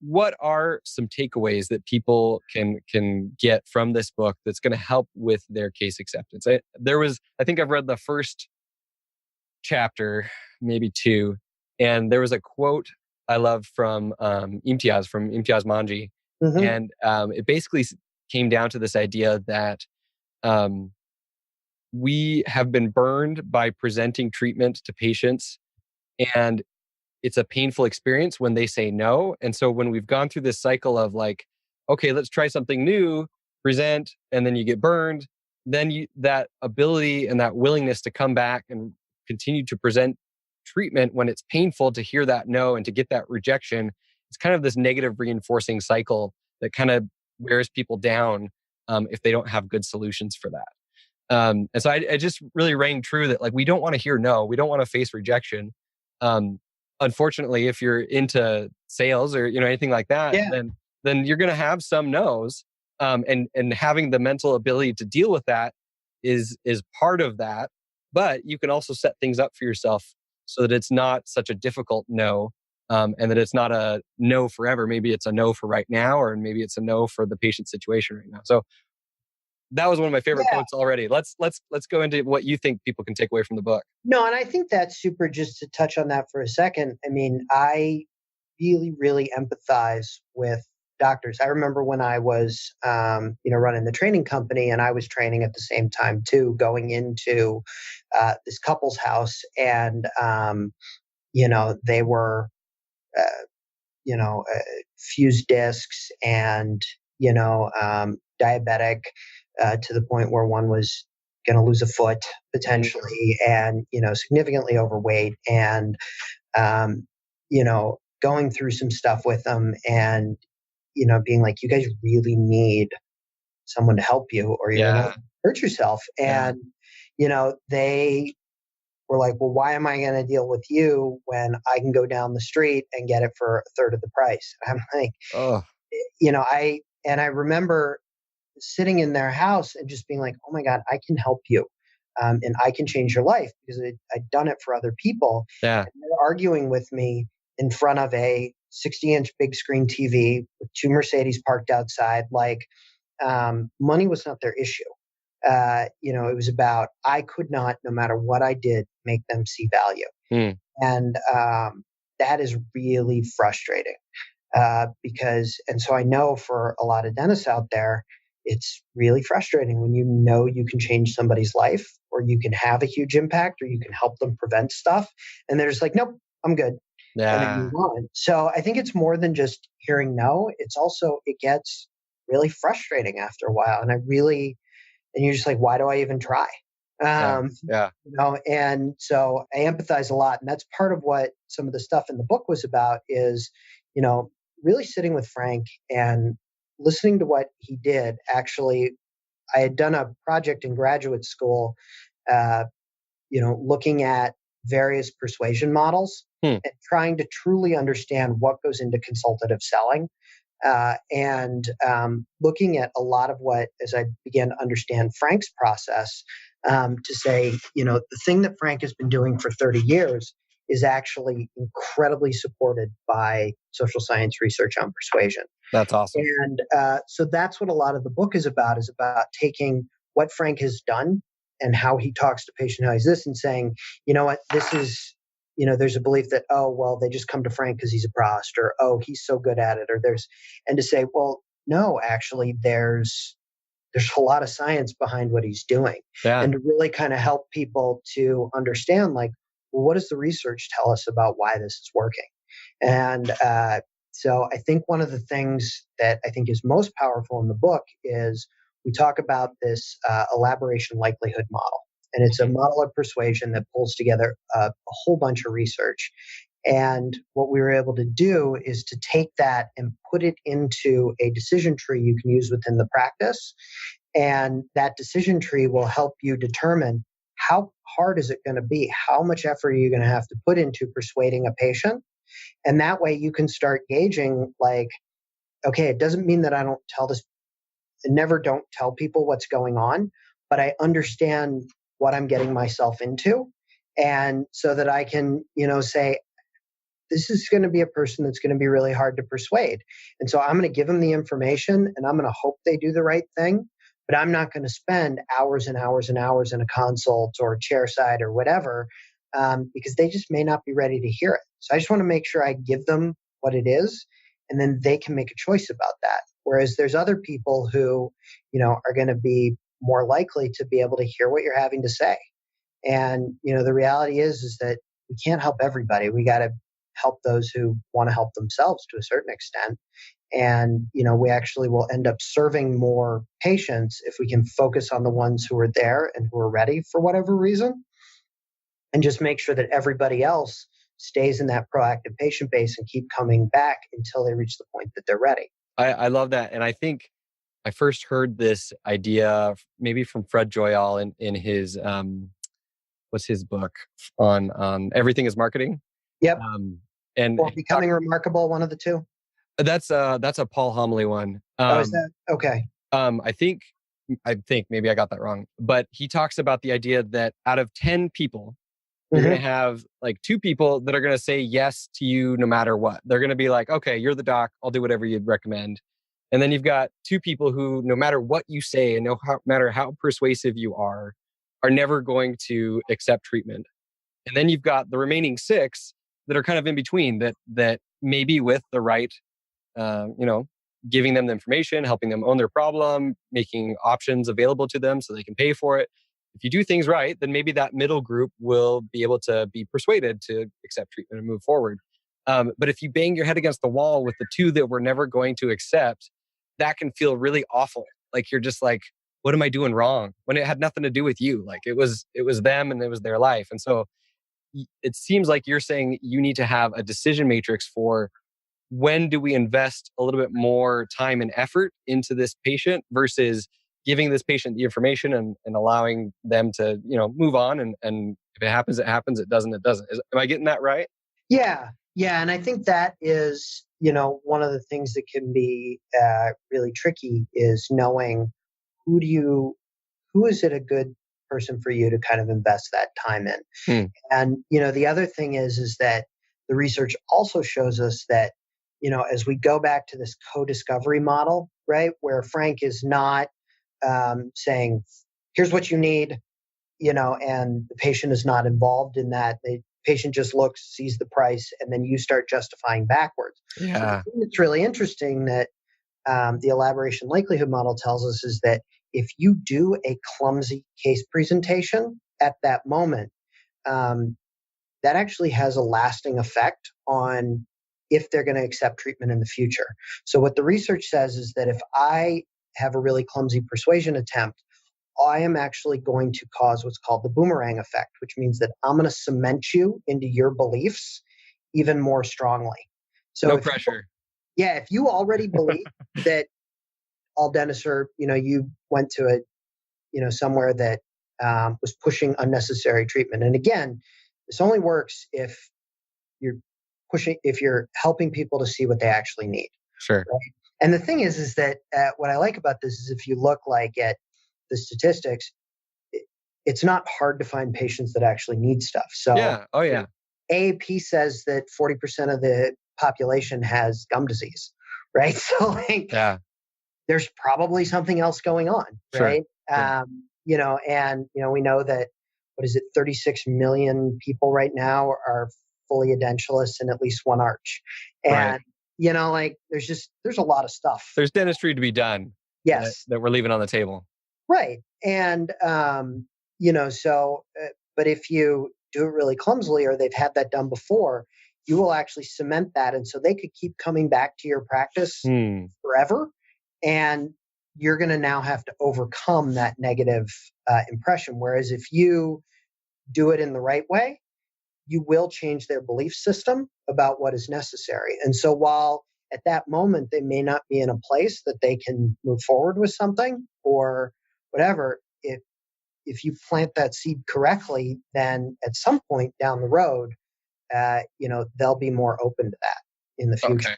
what are some takeaways that people can get from this book that's going to help with their case acceptance? I think I've read the first chapter, maybe two, and there was a quote I loved from Imtiaz Manji, and it basically came down to this idea that we have been burned by presenting treatment to patients, and it's a painful experience when they say no. And so when we've gone through this cycle of like, okay, let's try something new, present, and then you get burned, then that ability and that willingness to come back and continue to present treatment when it's painful to hear that no and to get that rejection, it's kind of this negative reinforcing cycle that kind of wears people down if they don't have good solutions for that. And so I just really rang true that like, we don't want to hear no, we don't want to face rejection. Unfortunately, if you're into sales or anything like that, then you're going to have some no's, and having the mental ability to deal with that is part of that. But you can also set things up for yourself so that it's not such a difficult no, and that it's not a no forever. Maybe it's a no for right now, or maybe it's a no for the patient situation right now. So that was one of my favorite quotes already. Let's go into what you think people can take away from the book. No, and I think that's super. Just to touch on that for a second, I mean, I really, really empathize with doctors. I remember when I was, running the training company, and I was training at the same time too, going into this couple's house, and they were, fused discs, and diabetic. To the point where one was going to lose a foot potentially, and significantly overweight, and going through some stuff with them, and being like, you guys really need someone to help you, or you're going to hurt yourself. And they were like, well, why am I going to deal with you when I can go down the street and get it for a third of the price? I'm like, I remember sitting in their house and just being like, oh my God, I can help you. And I can change your life, because I'd done it for other people. Yeah. And they're arguing with me in front of a 60-inch big screen TV with two Mercedes parked outside. Like, money was not their issue. It was about, I could not, no matter what I did, make them see value. And that is really frustrating. So I know for a lot of dentists out there, it's really frustrating when you can change somebody's life, or you can have a huge impact, or you can help them prevent stuff, and they're just like, nope, I'm good. And then move on. So I think it's more than just hearing no. It's also, it gets really frustrating after a while. And you're just like, why do I even try? And so I empathize a lot. And that's part of what some of the stuff in the book was about, is, really sitting with Frank and listening to what he did. Actually, I had done a project in graduate school, looking at various persuasion models and trying to truly understand what goes into consultative selling. And looking at a lot of what, as I began to understand Frank's process, to say, the thing that Frank has been doing for 30 years is actually incredibly supported by social science research on persuasion. That's awesome. And so that's what a lot of the book is about taking what Frank has done and how he talks to patient, how he's this, and saying, you know what, this is, there's a belief that, oh, well, they just come to Frank because he's a prost, or, oh, he's so good at it, and to say, well, no, actually, there's a lot of science behind what he's doing. And to really kind of help people to understand, like, well, what does the research tell us about why this is working? And so I think one of the things that I think is most powerful in the book is we talk about this elaboration likelihood model. And it's a model of persuasion that pulls together a whole bunch of research. And what we were able to do is to take that and put it into a decision tree you can use within the practice. And that decision tree will help you determine how hard is it going to be? How much effort are you going to have to put into persuading a patient? And that way you can start gauging like, okay, it doesn't mean that I never don't tell people what's going on, but I understand what I'm getting myself into. And so that I can, say, this is going to be a person that's going to be really hard to persuade. And so I'm going to give them the information and I'm going to hope they do the right thing, but I'm not going to spend hours and hours and hours in a consult or chairside or whatever, because they just may not be ready to hear it. So I just want to make sure I give them what it is, and then they can make a choice about that. Whereas there's other people who, are going to be more likely to be able to hear what you're having to say. And, the reality is that we can't help everybody. We got to help those who want to help themselves to a certain extent. And, we actually will end up serving more patients if we can focus on the ones who are there and who are ready for whatever reason, and just make sure that everybody else stays in that proactive patient base and keep coming back until they reach the point that they're ready. I love that. And I think I first heard this idea maybe from Fred Joyal in his, what's his book on Everything is Marketing? Yep. Or Becoming Remarkable, one of the two? That's a Paul Homily one. Is that? Okay. I think maybe I got that wrong, but he talks about the idea that out of 10 people, you're going to have like 2 people that are going to say yes to you no matter what. They're going to be like, okay, you're the doc, I'll do whatever you'd recommend. And then you've got 2 people who, no matter what you say and no matter how persuasive you are never going to accept treatment. And then you've got the remaining 6 that are kind of in between that maybe with the right, giving them the information, helping them own their problem, making options available to them so they can pay for it. If you do things right, then maybe that middle group will be able to be persuaded to accept treatment and move forward. But if you bang your head against the wall with the 2 that we're never going to accept, that can feel really awful. Like you're just like, what am I doing wrong? When it had nothing to do with you. Like it was them and it was their life. And so it seems like you're saying you need to have a decision matrix for when do we invest a little bit more time and effort into this patient versus giving this patient the information and allowing them to, move on. And if it happens, it happens. It doesn't, it doesn't. Am I getting that right? Yeah. Yeah. And I think that is, one of the things that can be really tricky is knowing who is it a good person for you to kind of invest that time in. And, the other thing is that the research also shows us that, as we go back to this co-discovery model, right, where Frank is not saying, here's what you need, and the patient is not involved in that. The patient just looks, sees the price, and then you start justifying backwards. Yeah. So it's really interesting that the elaboration likelihood model tells us is that if you do a clumsy case presentation at that moment, that actually has a lasting effect on if they're going to accept treatment in the future. So what the research says is that if I have a really clumsy persuasion attempt, I am actually going to cause what's called the boomerang effect, which means that I'm going to cement you into your beliefs even more strongly. So no pressure. If you already believe that all dentists are, you went to somewhere that was pushing unnecessary treatment. And again, this only works if you're helping people to see what they actually need. Sure. Right? And the thing is that what I like about this is if you look like at the statistics, it's not hard to find patients that actually need stuff. So yeah. Oh yeah. AAP says that 40% of the population has gum disease, right? So there's probably something else going on, right? Sure. We know that, 36 million people right now are fully edentulous in at least one arch. And, there's a lot of stuff. There's dentistry to be done. Yes. That we're leaving on the table. Right. And, but if you do it really clumsily or they've had that done before, you will actually cement that. And so they could keep coming back to your practice forever. And you're going to now have to overcome that negative impression. Whereas if you do it in the right way, you will change their belief system about what is necessary. And so while at that moment they may not be in a place that they can move forward with something or whatever, if you plant that seed correctly, then at some point down the road, they'll be more open to that in the future.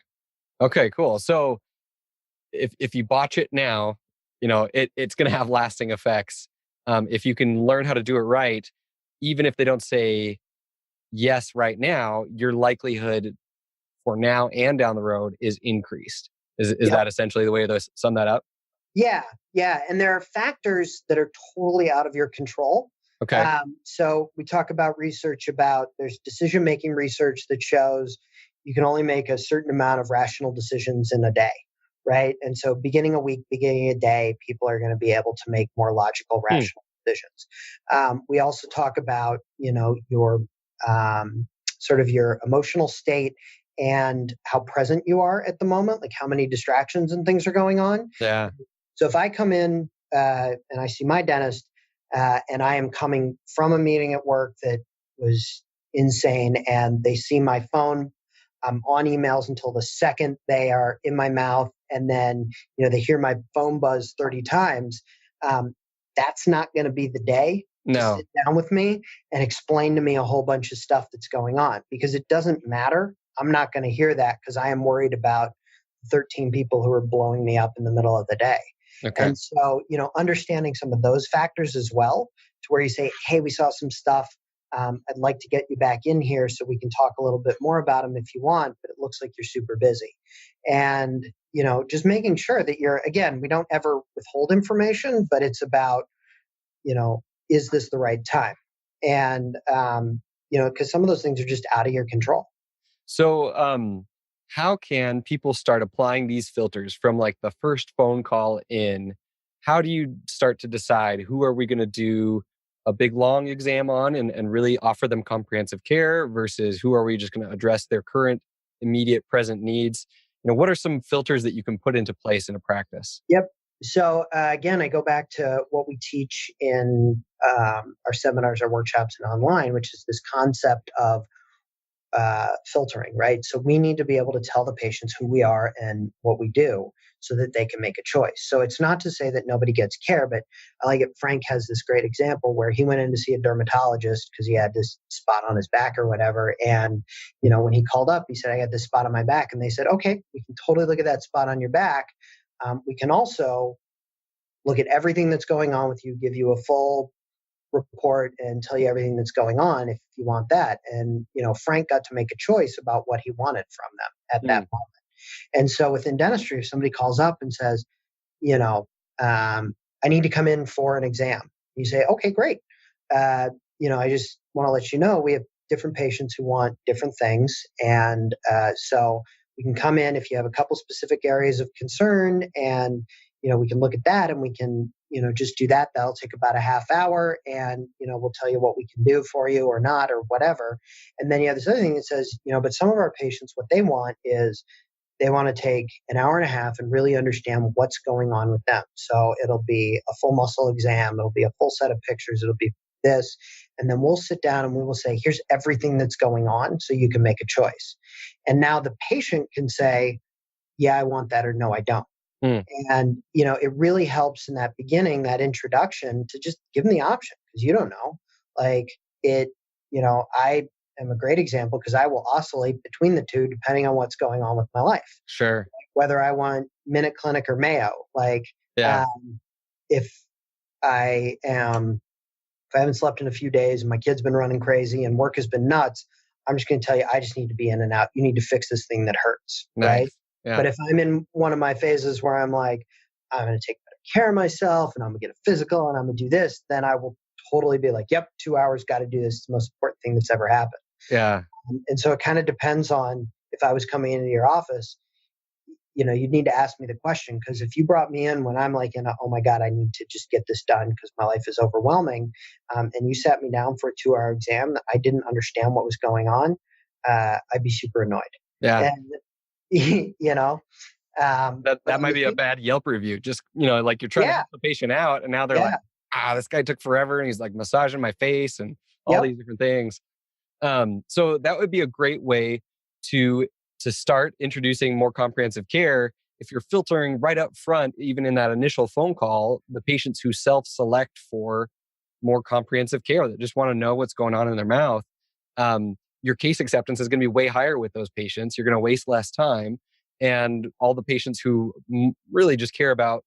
Okay, cool. So if you botch it now, it's going to have lasting effects. If you can learn how to do it right, even if they don't say yes right now, your likelihood for now and down the road is increased. Is that essentially the way to sum that up? Yeah. And there are factors that are totally out of your control. Okay. So we talk about research there's decision-making research that shows you can only make a certain amount of rational decisions in a day, right? And so beginning a week, beginning a day, people are going to be able to make more logical, rational decisions. We also talk about, your sort of your emotional state and how present you are at the moment, like how many distractions and things are going on. Yeah. So if I come in and I see my dentist and I am coming from a meeting at work that was insane and they see my phone, I'm on emails until the second they are in my mouth, and then they hear my phone buzz 30 times, that's not going to be the day to sit down with me and explain to me a whole bunch of stuff that's going on, because it doesn't matter. I'm not going to hear that because I am worried about 13 people who are blowing me up in the middle of the day. Okay. And so, understanding some of those factors as well, to where you say, hey, we saw some stuff. I'd like to get you back in here so we can talk a little bit more about them if you want, but it looks like you're super busy. And, just making sure that again, we don't ever withhold information, but it's about, is this the right time? And, because some of those things are just out of your control. So, how can people start applying these filters from like the first phone call in? How do you start to decide who are we going to do a big long exam on and really offer them comprehensive care versus who are we just going to address their current immediate present needs? What are some filters that you can put into place in a practice? Yep. So again, I go back to what we teach in our seminars, our workshops, and online, which is this concept of filtering, right? So we need to be able to tell the patients who we are and what we do so that they can make a choice. So it's not to say that nobody gets care, but I like it. Frank has this great example where he went in to see a dermatologist because he had this spot on his back or whatever. And, when he called up, he said, I got this spot on my back. And they said, okay, we can totally look at that spot on your back. We can also look at everything that's going on with you, give you a full report and tell you everything that's going on if you want that. And, Frank got to make a choice about what he wanted from them at that moment. And so within dentistry, if somebody calls up and says, I need to come in for an exam, you say, okay, great. I just want to let you know we have different patients who want different things. And so we can come in if you have a couple specific areas of concern, and, we can look at that and we can, just do that. That'll take about a half hour, and, we'll tell you what we can do for you or not or whatever. And then you have this other thing that says, but some of our patients, what they want is they want to take an hour and a half and really understand what's going on with them. So it'll be a full muscle exam. It'll be a full set of pictures. It'll be this. And then we'll sit down and we will say, here's everything that's going on so you can make a choice. And now the patient can say, yeah, I want that, or no, I don't. And, it really helps in that beginning, that introduction, to just give them the option, because you don't know. Like I am a great example because I will oscillate between the two depending on what's going on with my life. Sure. Whether I want Minute Clinic or Mayo. If I haven't slept in a few days and my kid's been running crazy and work has been nuts, I'm just going to tell you, I just need to be in and out. You need to fix this thing that hurts. Nice. Right. Yeah. But if I'm in one of my phases where I'm like, I'm going to take better care of myself and I'm going to get a physical and I'm going to do this, then I will totally be like, yep, 2 hours, got to do this. It's the most important thing that's ever happened. Yeah. And so it kind of depends on, if I was coming into your office, you'd need to ask me the question, because if you brought me in when I'm like, oh my God, I need to just get this done because my life is overwhelming. And you sat me down for a 2-hour exam that I didn't understand what was going on. I'd be super annoyed. Yeah. And, that might be a bad Yelp review. Just, like you're trying to help the patient out, and now they're like, this guy took forever and he's like massaging my face and all these different things. So that would be a great way to start introducing more comprehensive care, if you're filtering right up front, even in that initial phone call, the patients who self-select for more comprehensive care that just want to know what's going on in their mouth, your case acceptance is going to be way higher with those patients. You're going to waste less time. And all the patients who really just care about,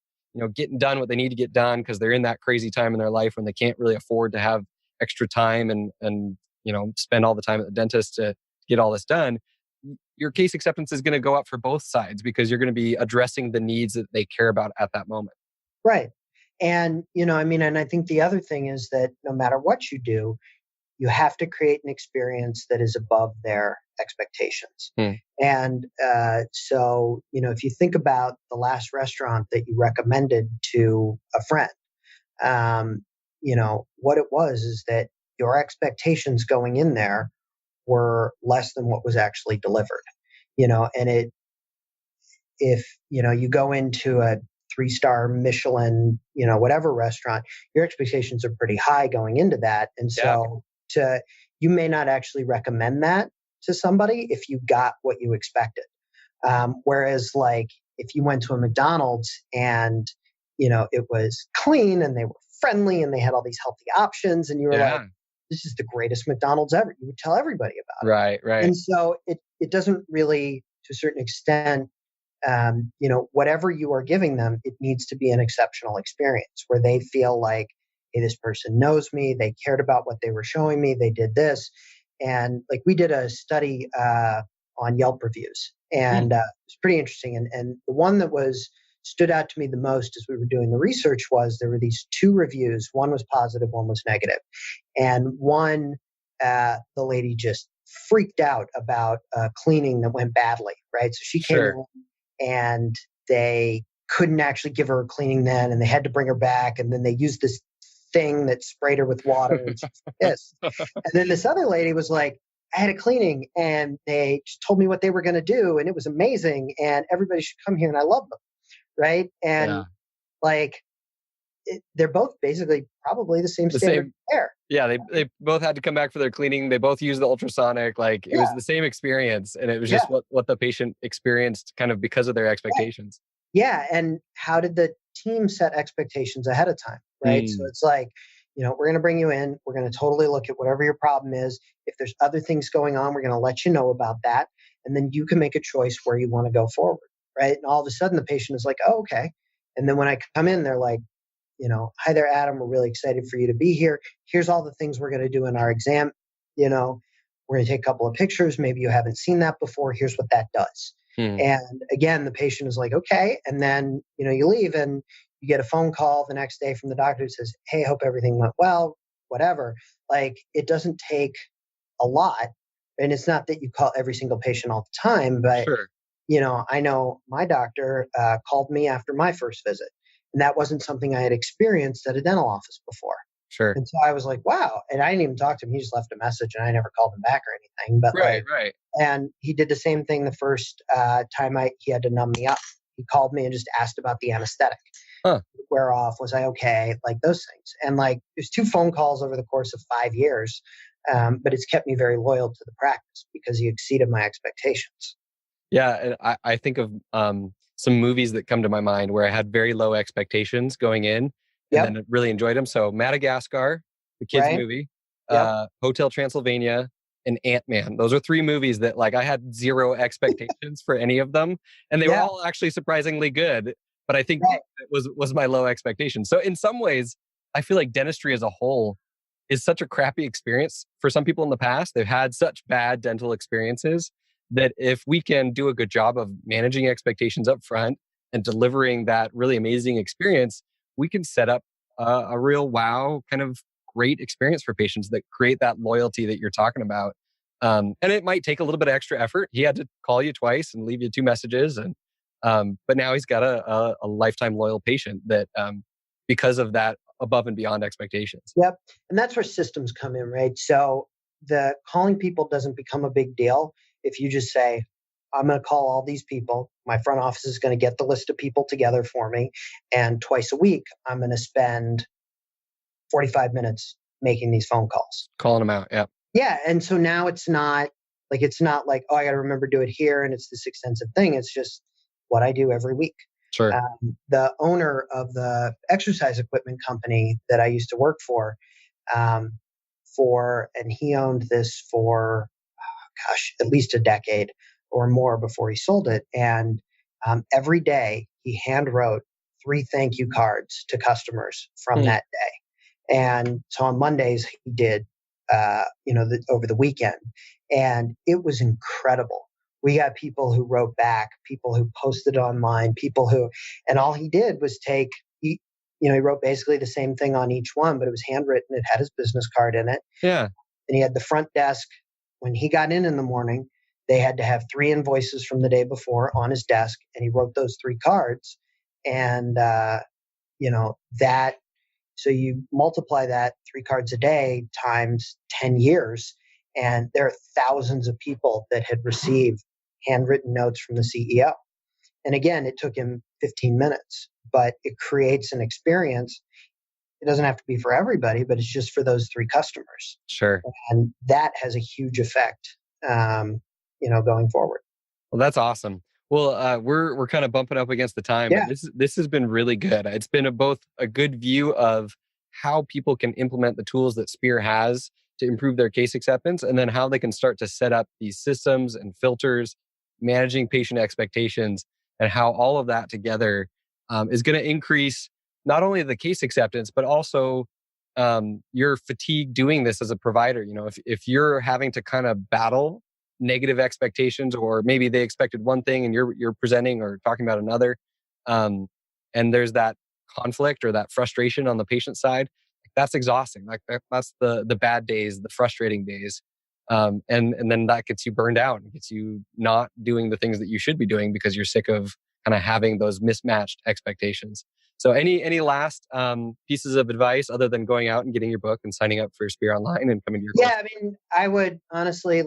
getting done what they need to get done because they're in that crazy time in their life when they can't really afford to have extra time and spend all the time at the dentist to get all this done. Your case acceptance is going to go up for both sides because you're going to be addressing the needs that they care about at that moment. Right. And, and I think the other thing is that no matter what you do, you have to create an experience that is above their expectations. And so, if you think about the last restaurant that you recommended to a friend, what it was is that your expectations going in there were less than what was actually delivered, and if you go into a 3-star Michelin, whatever restaurant, your expectations are pretty high going into that. And so you may not actually recommend that to somebody if you got what you expected. Whereas like if you went to a McDonald's and, it was clean and they were friendly and they had all these healthy options and you were like, this is the greatest McDonald's ever. You would tell everybody about it. Right. And so it doesn't really, to a certain extent, whatever you are giving them, it needs to be an exceptional experience where they feel like, hey, this person knows me. They cared about what they were showing me. They did this. And like we did a study on Yelp reviews and it's pretty interesting. And the one that stood out to me the most as we were doing the research was there were these 2 reviews. One was positive, one was negative. And one, the lady just freaked out about cleaning that went badly, right? So she came in and they couldn't actually give her a cleaning then, and they had to bring her back. And then they used this thing that sprayed her with water and she was pissed. And then this other lady was like, I had a cleaning and they just told me what they were going to do. And it was amazing. And everybody should come here and I love them. Right. And they're both basically probably the same standard of care. Yeah. They both had to come back for their cleaning. They both used the ultrasonic. Like it was the same experience. And it was just what the patient experienced kind of because of their expectations. Yeah. And how did the team set expectations ahead of time? Right. So it's like, we're going to bring you in. We're going to totally look at whatever your problem is. If there's other things going on, we're going to let you know about that. And then you can make a choice where you want to go forward. Right. And all of a sudden the patient is like, oh, okay. And then when I come in, they're like, hi there, Adam. We're really excited for you to be here. Here's all the things we're going to do in our exam. We're going to take a couple of pictures. Maybe you haven't seen that before. Here's what that does. And again, the patient is like, okay. And then, you leave and you get a phone call the next day from the doctor that says, hey, hope everything went well, whatever. Like it doesn't take a lot. And it's not that you call every single patient all the time, but I know my doctor called me after my first visit. And that wasn't something I had experienced at a dental office before. And so I was like, wow. And I didn't even talk to him. He just left a message and I never called him back or anything. But and he did the same thing the first time he had to numb me up. He called me and just asked about the anesthetic. Wear off. Was I okay? Like those things. And like there's 2 phone calls over the course of 5 years. But it's kept me very loyal to the practice because he exceeded my expectations. Yeah. And I think of some movies that come to my mind where I had very low expectations going in and then really enjoyed them. So Madagascar, the kids movie, Hotel Transylvania, and Ant-Man. Those are 3 movies that like I had 0 expectations for any of them. And they were all actually surprisingly good. But I think it was my low expectation. So in some ways, I feel like dentistry as a whole is such a crappy experience for some people in the past. They've had such bad dental experiences that if we can do a good job of managing expectations up front and delivering that really amazing experience, we can set up a real wow kind of great experience for patients that create that loyalty that you're talking about. And it might take a little bit of extra effort. He had to call you twice and leave you 2 messages. But now he's got a lifetime loyal patient that because of that above and beyond expectations. Yep. And that's where systems come in, right? So the calling people doesn't become a big deal if you just say, I'm going to call all these people. My front office is going to get the list of people together for me. And twice a week, I'm going to spend 45 minutes making these phone calls. Calling them out. Yeah. Yeah. And so now it's not like, oh, I got to remember to do it here. And it's this extensive thing. It's just what I do every week. Sure. The owner of the exercise equipment company that I used to work for, and he owned this for, at least a decade or more before he sold it. And every day he hand wrote 3 thank you cards to customers from that day. And so on Mondays he did, over the weekend, and it was incredible. We got people who wrote back, people who posted online, and all he did was he wrote basically the same thing on each one, but it was handwritten. It had his business card in it. Yeah. And he had the front desk. When he got in the morning, they had to have 3 invoices from the day before on his desk, and he wrote those 3 cards. And, so you multiply that 3 cards a day times 10 years, and there are thousands of people that had received handwritten notes from the CEO. And again, it took him 15 minutes, but it creates an experience. It doesn't have to be for everybody, but it's just for those 3 customers. Sure. And that has a huge effect, going forward. Well, that's awesome. Well, we're kind of bumping up against the time, but this has been really good. It's been both a good view of how people can implement the tools that Spear has to improve their case acceptance, and then how they can start to set up these systems and filters, managing patient expectations, and how all of that together is going to increase not only the case acceptance, but also your fatigue doing this as a provider. If you're having to kind of battle negative expectations, or maybe they expected one thing and you're presenting or talking about another, and there's that conflict or that frustration on the patient side, that's exhausting. That's the bad days, the frustrating days, and then that gets you burned out and gets you not doing the things that you should be doing because you're sick of kind of having those mismatched expectations. So any last pieces of advice other than going out and getting your book and signing up for Spear Online and coming to your course? I mean, I would honestly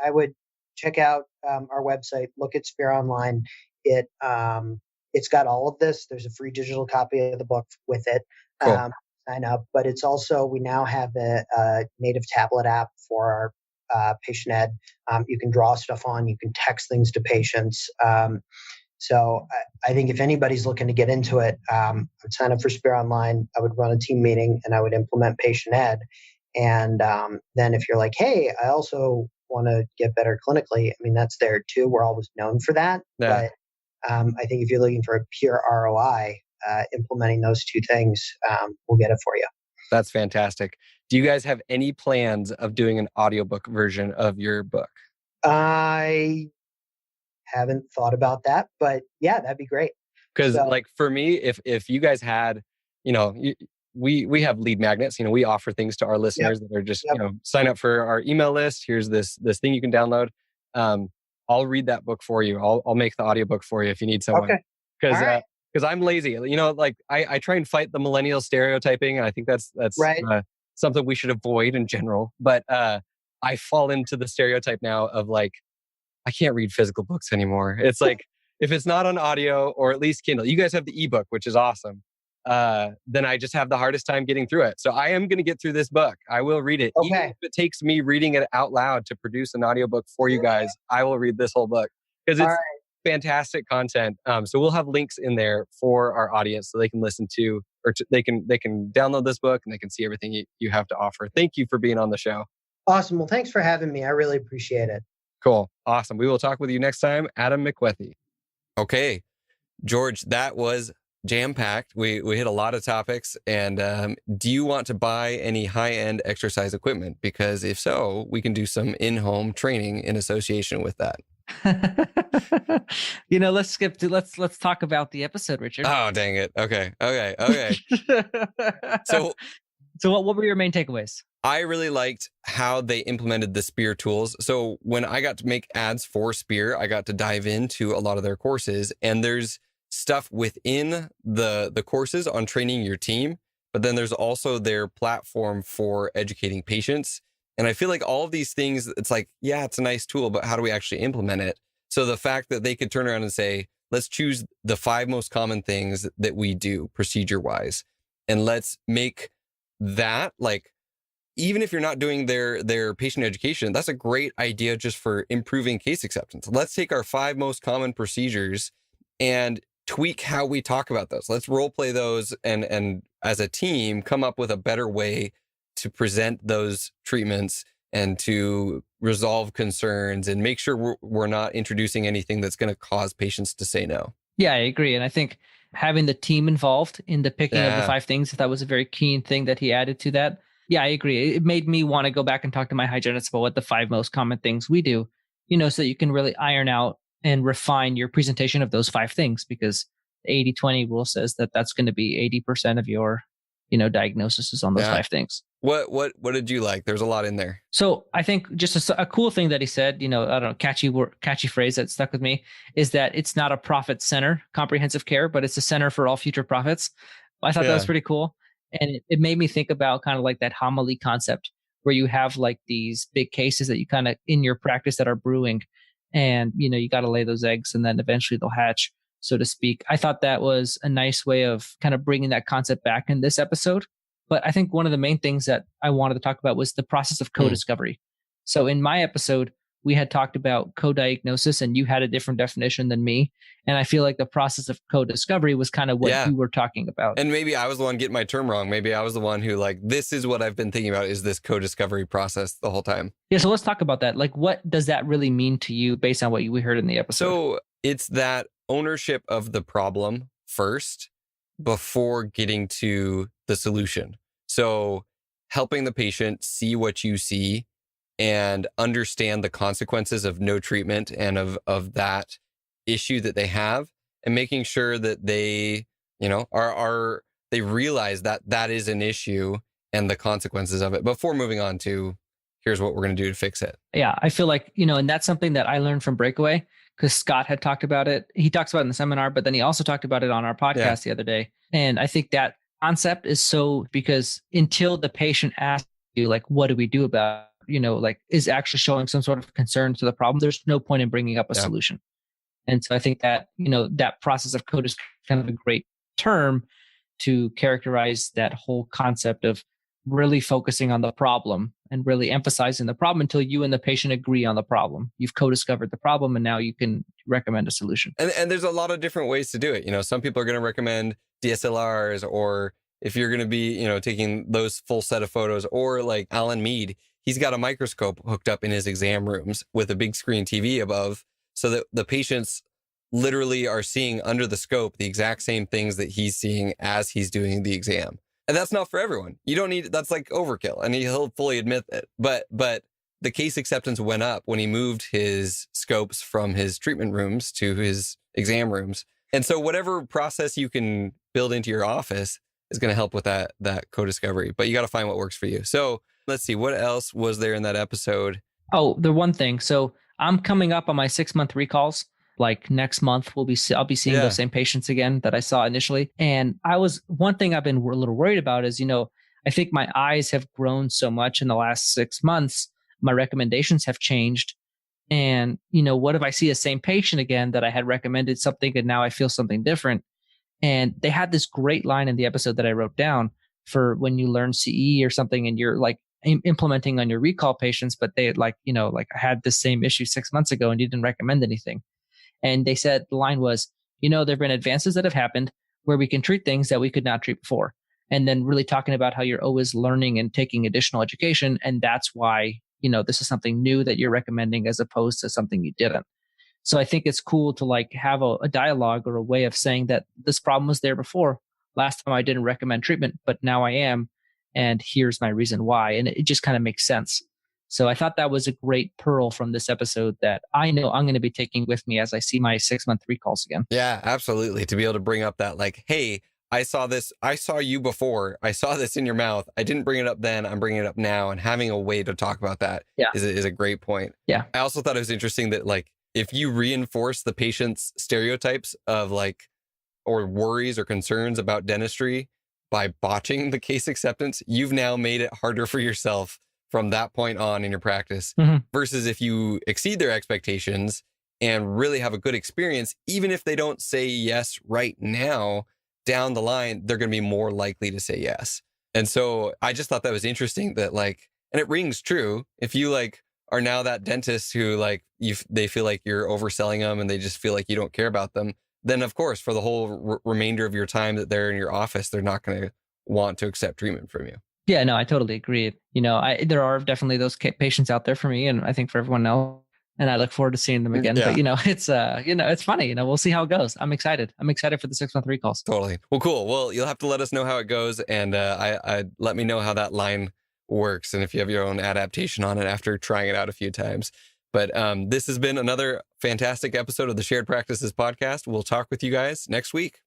I would check out our website, look at Spear Online. It's got all of this. There's a free digital copy of the book with it. Cool. Sign up. But it's also, we now have a native tablet app for our patient ed. You can draw stuff on, you can text things to patients. So I think if anybody's looking to get into it, I would sign up for Spear Online. I would run a team meeting and I would implement patient ed. And then if you're like, hey, I also want to get better clinically, I mean, that's there too. We're always known for that. Yeah. But I think if you're looking for a pure ROI, implementing those 2 things will get it for you. That's fantastic. Do you guys have any plans of doing an audiobook version of your book? I haven't thought about that, but yeah, that'd be great. Because for me, if you guys had, we have lead magnets. We offer things to our listeners that are just, sign up for our email list. Here's this thing you can download. I'll read that book for you. I'll make the audiobook for you if you need someone. Okay. Because I'm lazy. I try and fight the millennial stereotyping, and I think that's right. Something we should avoid in general. But I fall into the stereotype now of I can't read physical books anymore. It's if it's not on audio or at least Kindle, you guys have the ebook, which is awesome. Then I just have the hardest time getting through it. So I am going to get through this book. I will read it. Okay. Even if it takes me reading it out loud to produce an audiobook for you guys, I will read this whole book because it's fantastic content. So we'll have links in there for our audience so they can listen to, or they can download this book and they can see everything you have to offer. Thank you for being on the show. Awesome. Well, thanks for having me. I really appreciate it. Cool. Awesome. We will talk with you next time. Adam McWethy. Okay. George, that was jam-packed. We hit a lot of topics. And do you want to buy any high-end exercise equipment? Because if so, we can do some in-home training in association with that. Let's talk about the episode, Richard. Oh, dang it. Okay. So what were your main takeaways? I really liked how they implemented the Spear tools. So when I got to make ads for Spear, I got to dive into a lot of their courses, and there's stuff within the courses on training your team, but then there's also their platform for educating patients. And I feel like all of these things, it's it's a nice tool, but how do we actually implement it? So the fact that they could turn around and say, let's choose the 5 most common things that we do procedure-wise, and let's make that even if you're not doing their patient education, that's a great idea just for improving case acceptance. Let's take our 5 most common procedures and tweak how we talk about those. Let's role play those and as a team come up with a better way to present those treatments and to resolve concerns and make sure we're not introducing anything that's going to cause patients to say no. Yeah, I agree. And I think having the team involved in the picking of the 5 things, that was a very keen thing that he added to that. Yeah, I agree. It made me want to go back and talk to my hygienist about what the 5 most common things we do, so that you can really iron out and refine your presentation of those 5 things, because the 80-20 rule says that that's going to be 80% of your, diagnosis is on those 5 things. What did you like? There's a lot in there. So I think just a cool thing that he said, I don't know, catchy phrase that stuck with me, is that it's not a profit center, comprehensive care, but it's a center for all future profits. I thought that was pretty cool. And it made me think about kind of like that homily concept, where you have like these big cases that you kind of in your practice that are brewing, and, you got to lay those eggs and then eventually they'll hatch, so to speak. I thought that was a nice way of kind of bringing that concept back in this episode. But I think one of the main things that I wanted to talk about was the process of co-discovery. So in my episode, we had talked about co-diagnosis, and you had a different definition than me. And I feel like the process of co-discovery was kind of what you were talking about. And maybe I was the one getting my term wrong. Maybe I was the one who this is what I've been thinking about, is this co-discovery process the whole time. Yeah. So let's talk about that. Like, what does that really mean to you based on what we heard in the episode? So it's that ownership of the problem first before getting to the solution. So helping the patient see what you see and understand the consequences of no treatment and of that issue that they have, and making sure that they, they realize that that is an issue and the consequences of it before moving on to here's what we're going to do to fix it. Yeah, I feel like, and that's something that I learned from Breakaway, because Scott had talked about it. He talks about it in the seminar, but then he also talked about it on our podcast the other day. And I think that concept is because until the patient asks you, like, what do we do about, is actually showing some sort of concern to the problem, there's no point in bringing up a solution. And so I think that, that process of code is kind of a great term to characterize that whole concept of really focusing on the problem and really emphasizing the problem until you and the patient agree on the problem. You've co-discovered the problem, and now you can recommend a solution. And there's a lot of different ways to do it. Some people are going to recommend DSLRs, or if you're going to be, taking those full set of photos, or like Alan Mead, he's got a microscope hooked up in his exam rooms with a big screen TV above, so that the patients literally are seeing under the scope the exact same things that he's seeing as he's doing the exam. And that's not for everyone. You don't need, that's like overkill. And he'll fully admit it. But the case acceptance went up when he moved his scopes from his treatment rooms to his exam rooms. And so whatever process you can build into your office is going to help with that co-discovery. But you got to find what works for you. So let's see, what else was there in that episode? Oh, the one thing. So I'm coming up on my 6-month recalls. Like next month, I'll be seeing those same patients again that I saw initially. And one thing I've been a little worried about is, I think my eyes have grown so much in the last 6 months. My recommendations have changed. And, what if I see the same patient again that I had recommended something and now I feel something different? And they had this great line in the episode that I wrote down for when you learn CE or something and you're like implementing on your recall patients, but they had I had the same issue 6 months ago and you didn't recommend anything. And they said the line was, there have been advances that have happened where we can treat things that we could not treat before. And then really talking about how you're always learning and taking additional education. And that's why, this is something new that you're recommending as opposed to something you didn't. So I think it's cool to have a dialogue or a way of saying that this problem was there before. Last time I didn't recommend treatment, but now I am. And here's my reason why. And it just kind of makes sense. So I thought that was a great pearl from this episode that I know I'm going to be taking with me as I see my 6-month recalls again. Yeah, absolutely. To be able to bring up that hey, I saw this, I saw you before, I saw this in your mouth. I didn't bring it up then, I'm bringing it up now. And having a way to talk about that is a great point. Yeah. I also thought it was interesting that if you reinforce the patient's stereotypes of or worries or concerns about dentistry by botching the case acceptance, you've now made it harder for yourself from that point on in your practice, versus if you exceed their expectations and really have a good experience, even if they don't say yes right now, down the line, they're going to be more likely to say yes. And so I just thought that was interesting that and it rings true. If you are now that dentist who they feel like you're overselling them and they just feel like you don't care about them, then of course, for the whole remainder of your time that they're in your office, they're not going to want to accept treatment from you. Yeah, no, I totally agree. There are definitely those patients out there for me, and I think for everyone else. And I look forward to seeing them again. Yeah. But it's funny. We'll see how it goes. I'm excited. I'm excited for the 6-month recalls. Totally. Well, cool. Well, you'll have to let us know how it goes, and I let me know how that line works, and if you have your own adaptation on it after trying it out a few times. But this has been another fantastic episode of the Shared Practices podcast. We'll talk with you guys next week.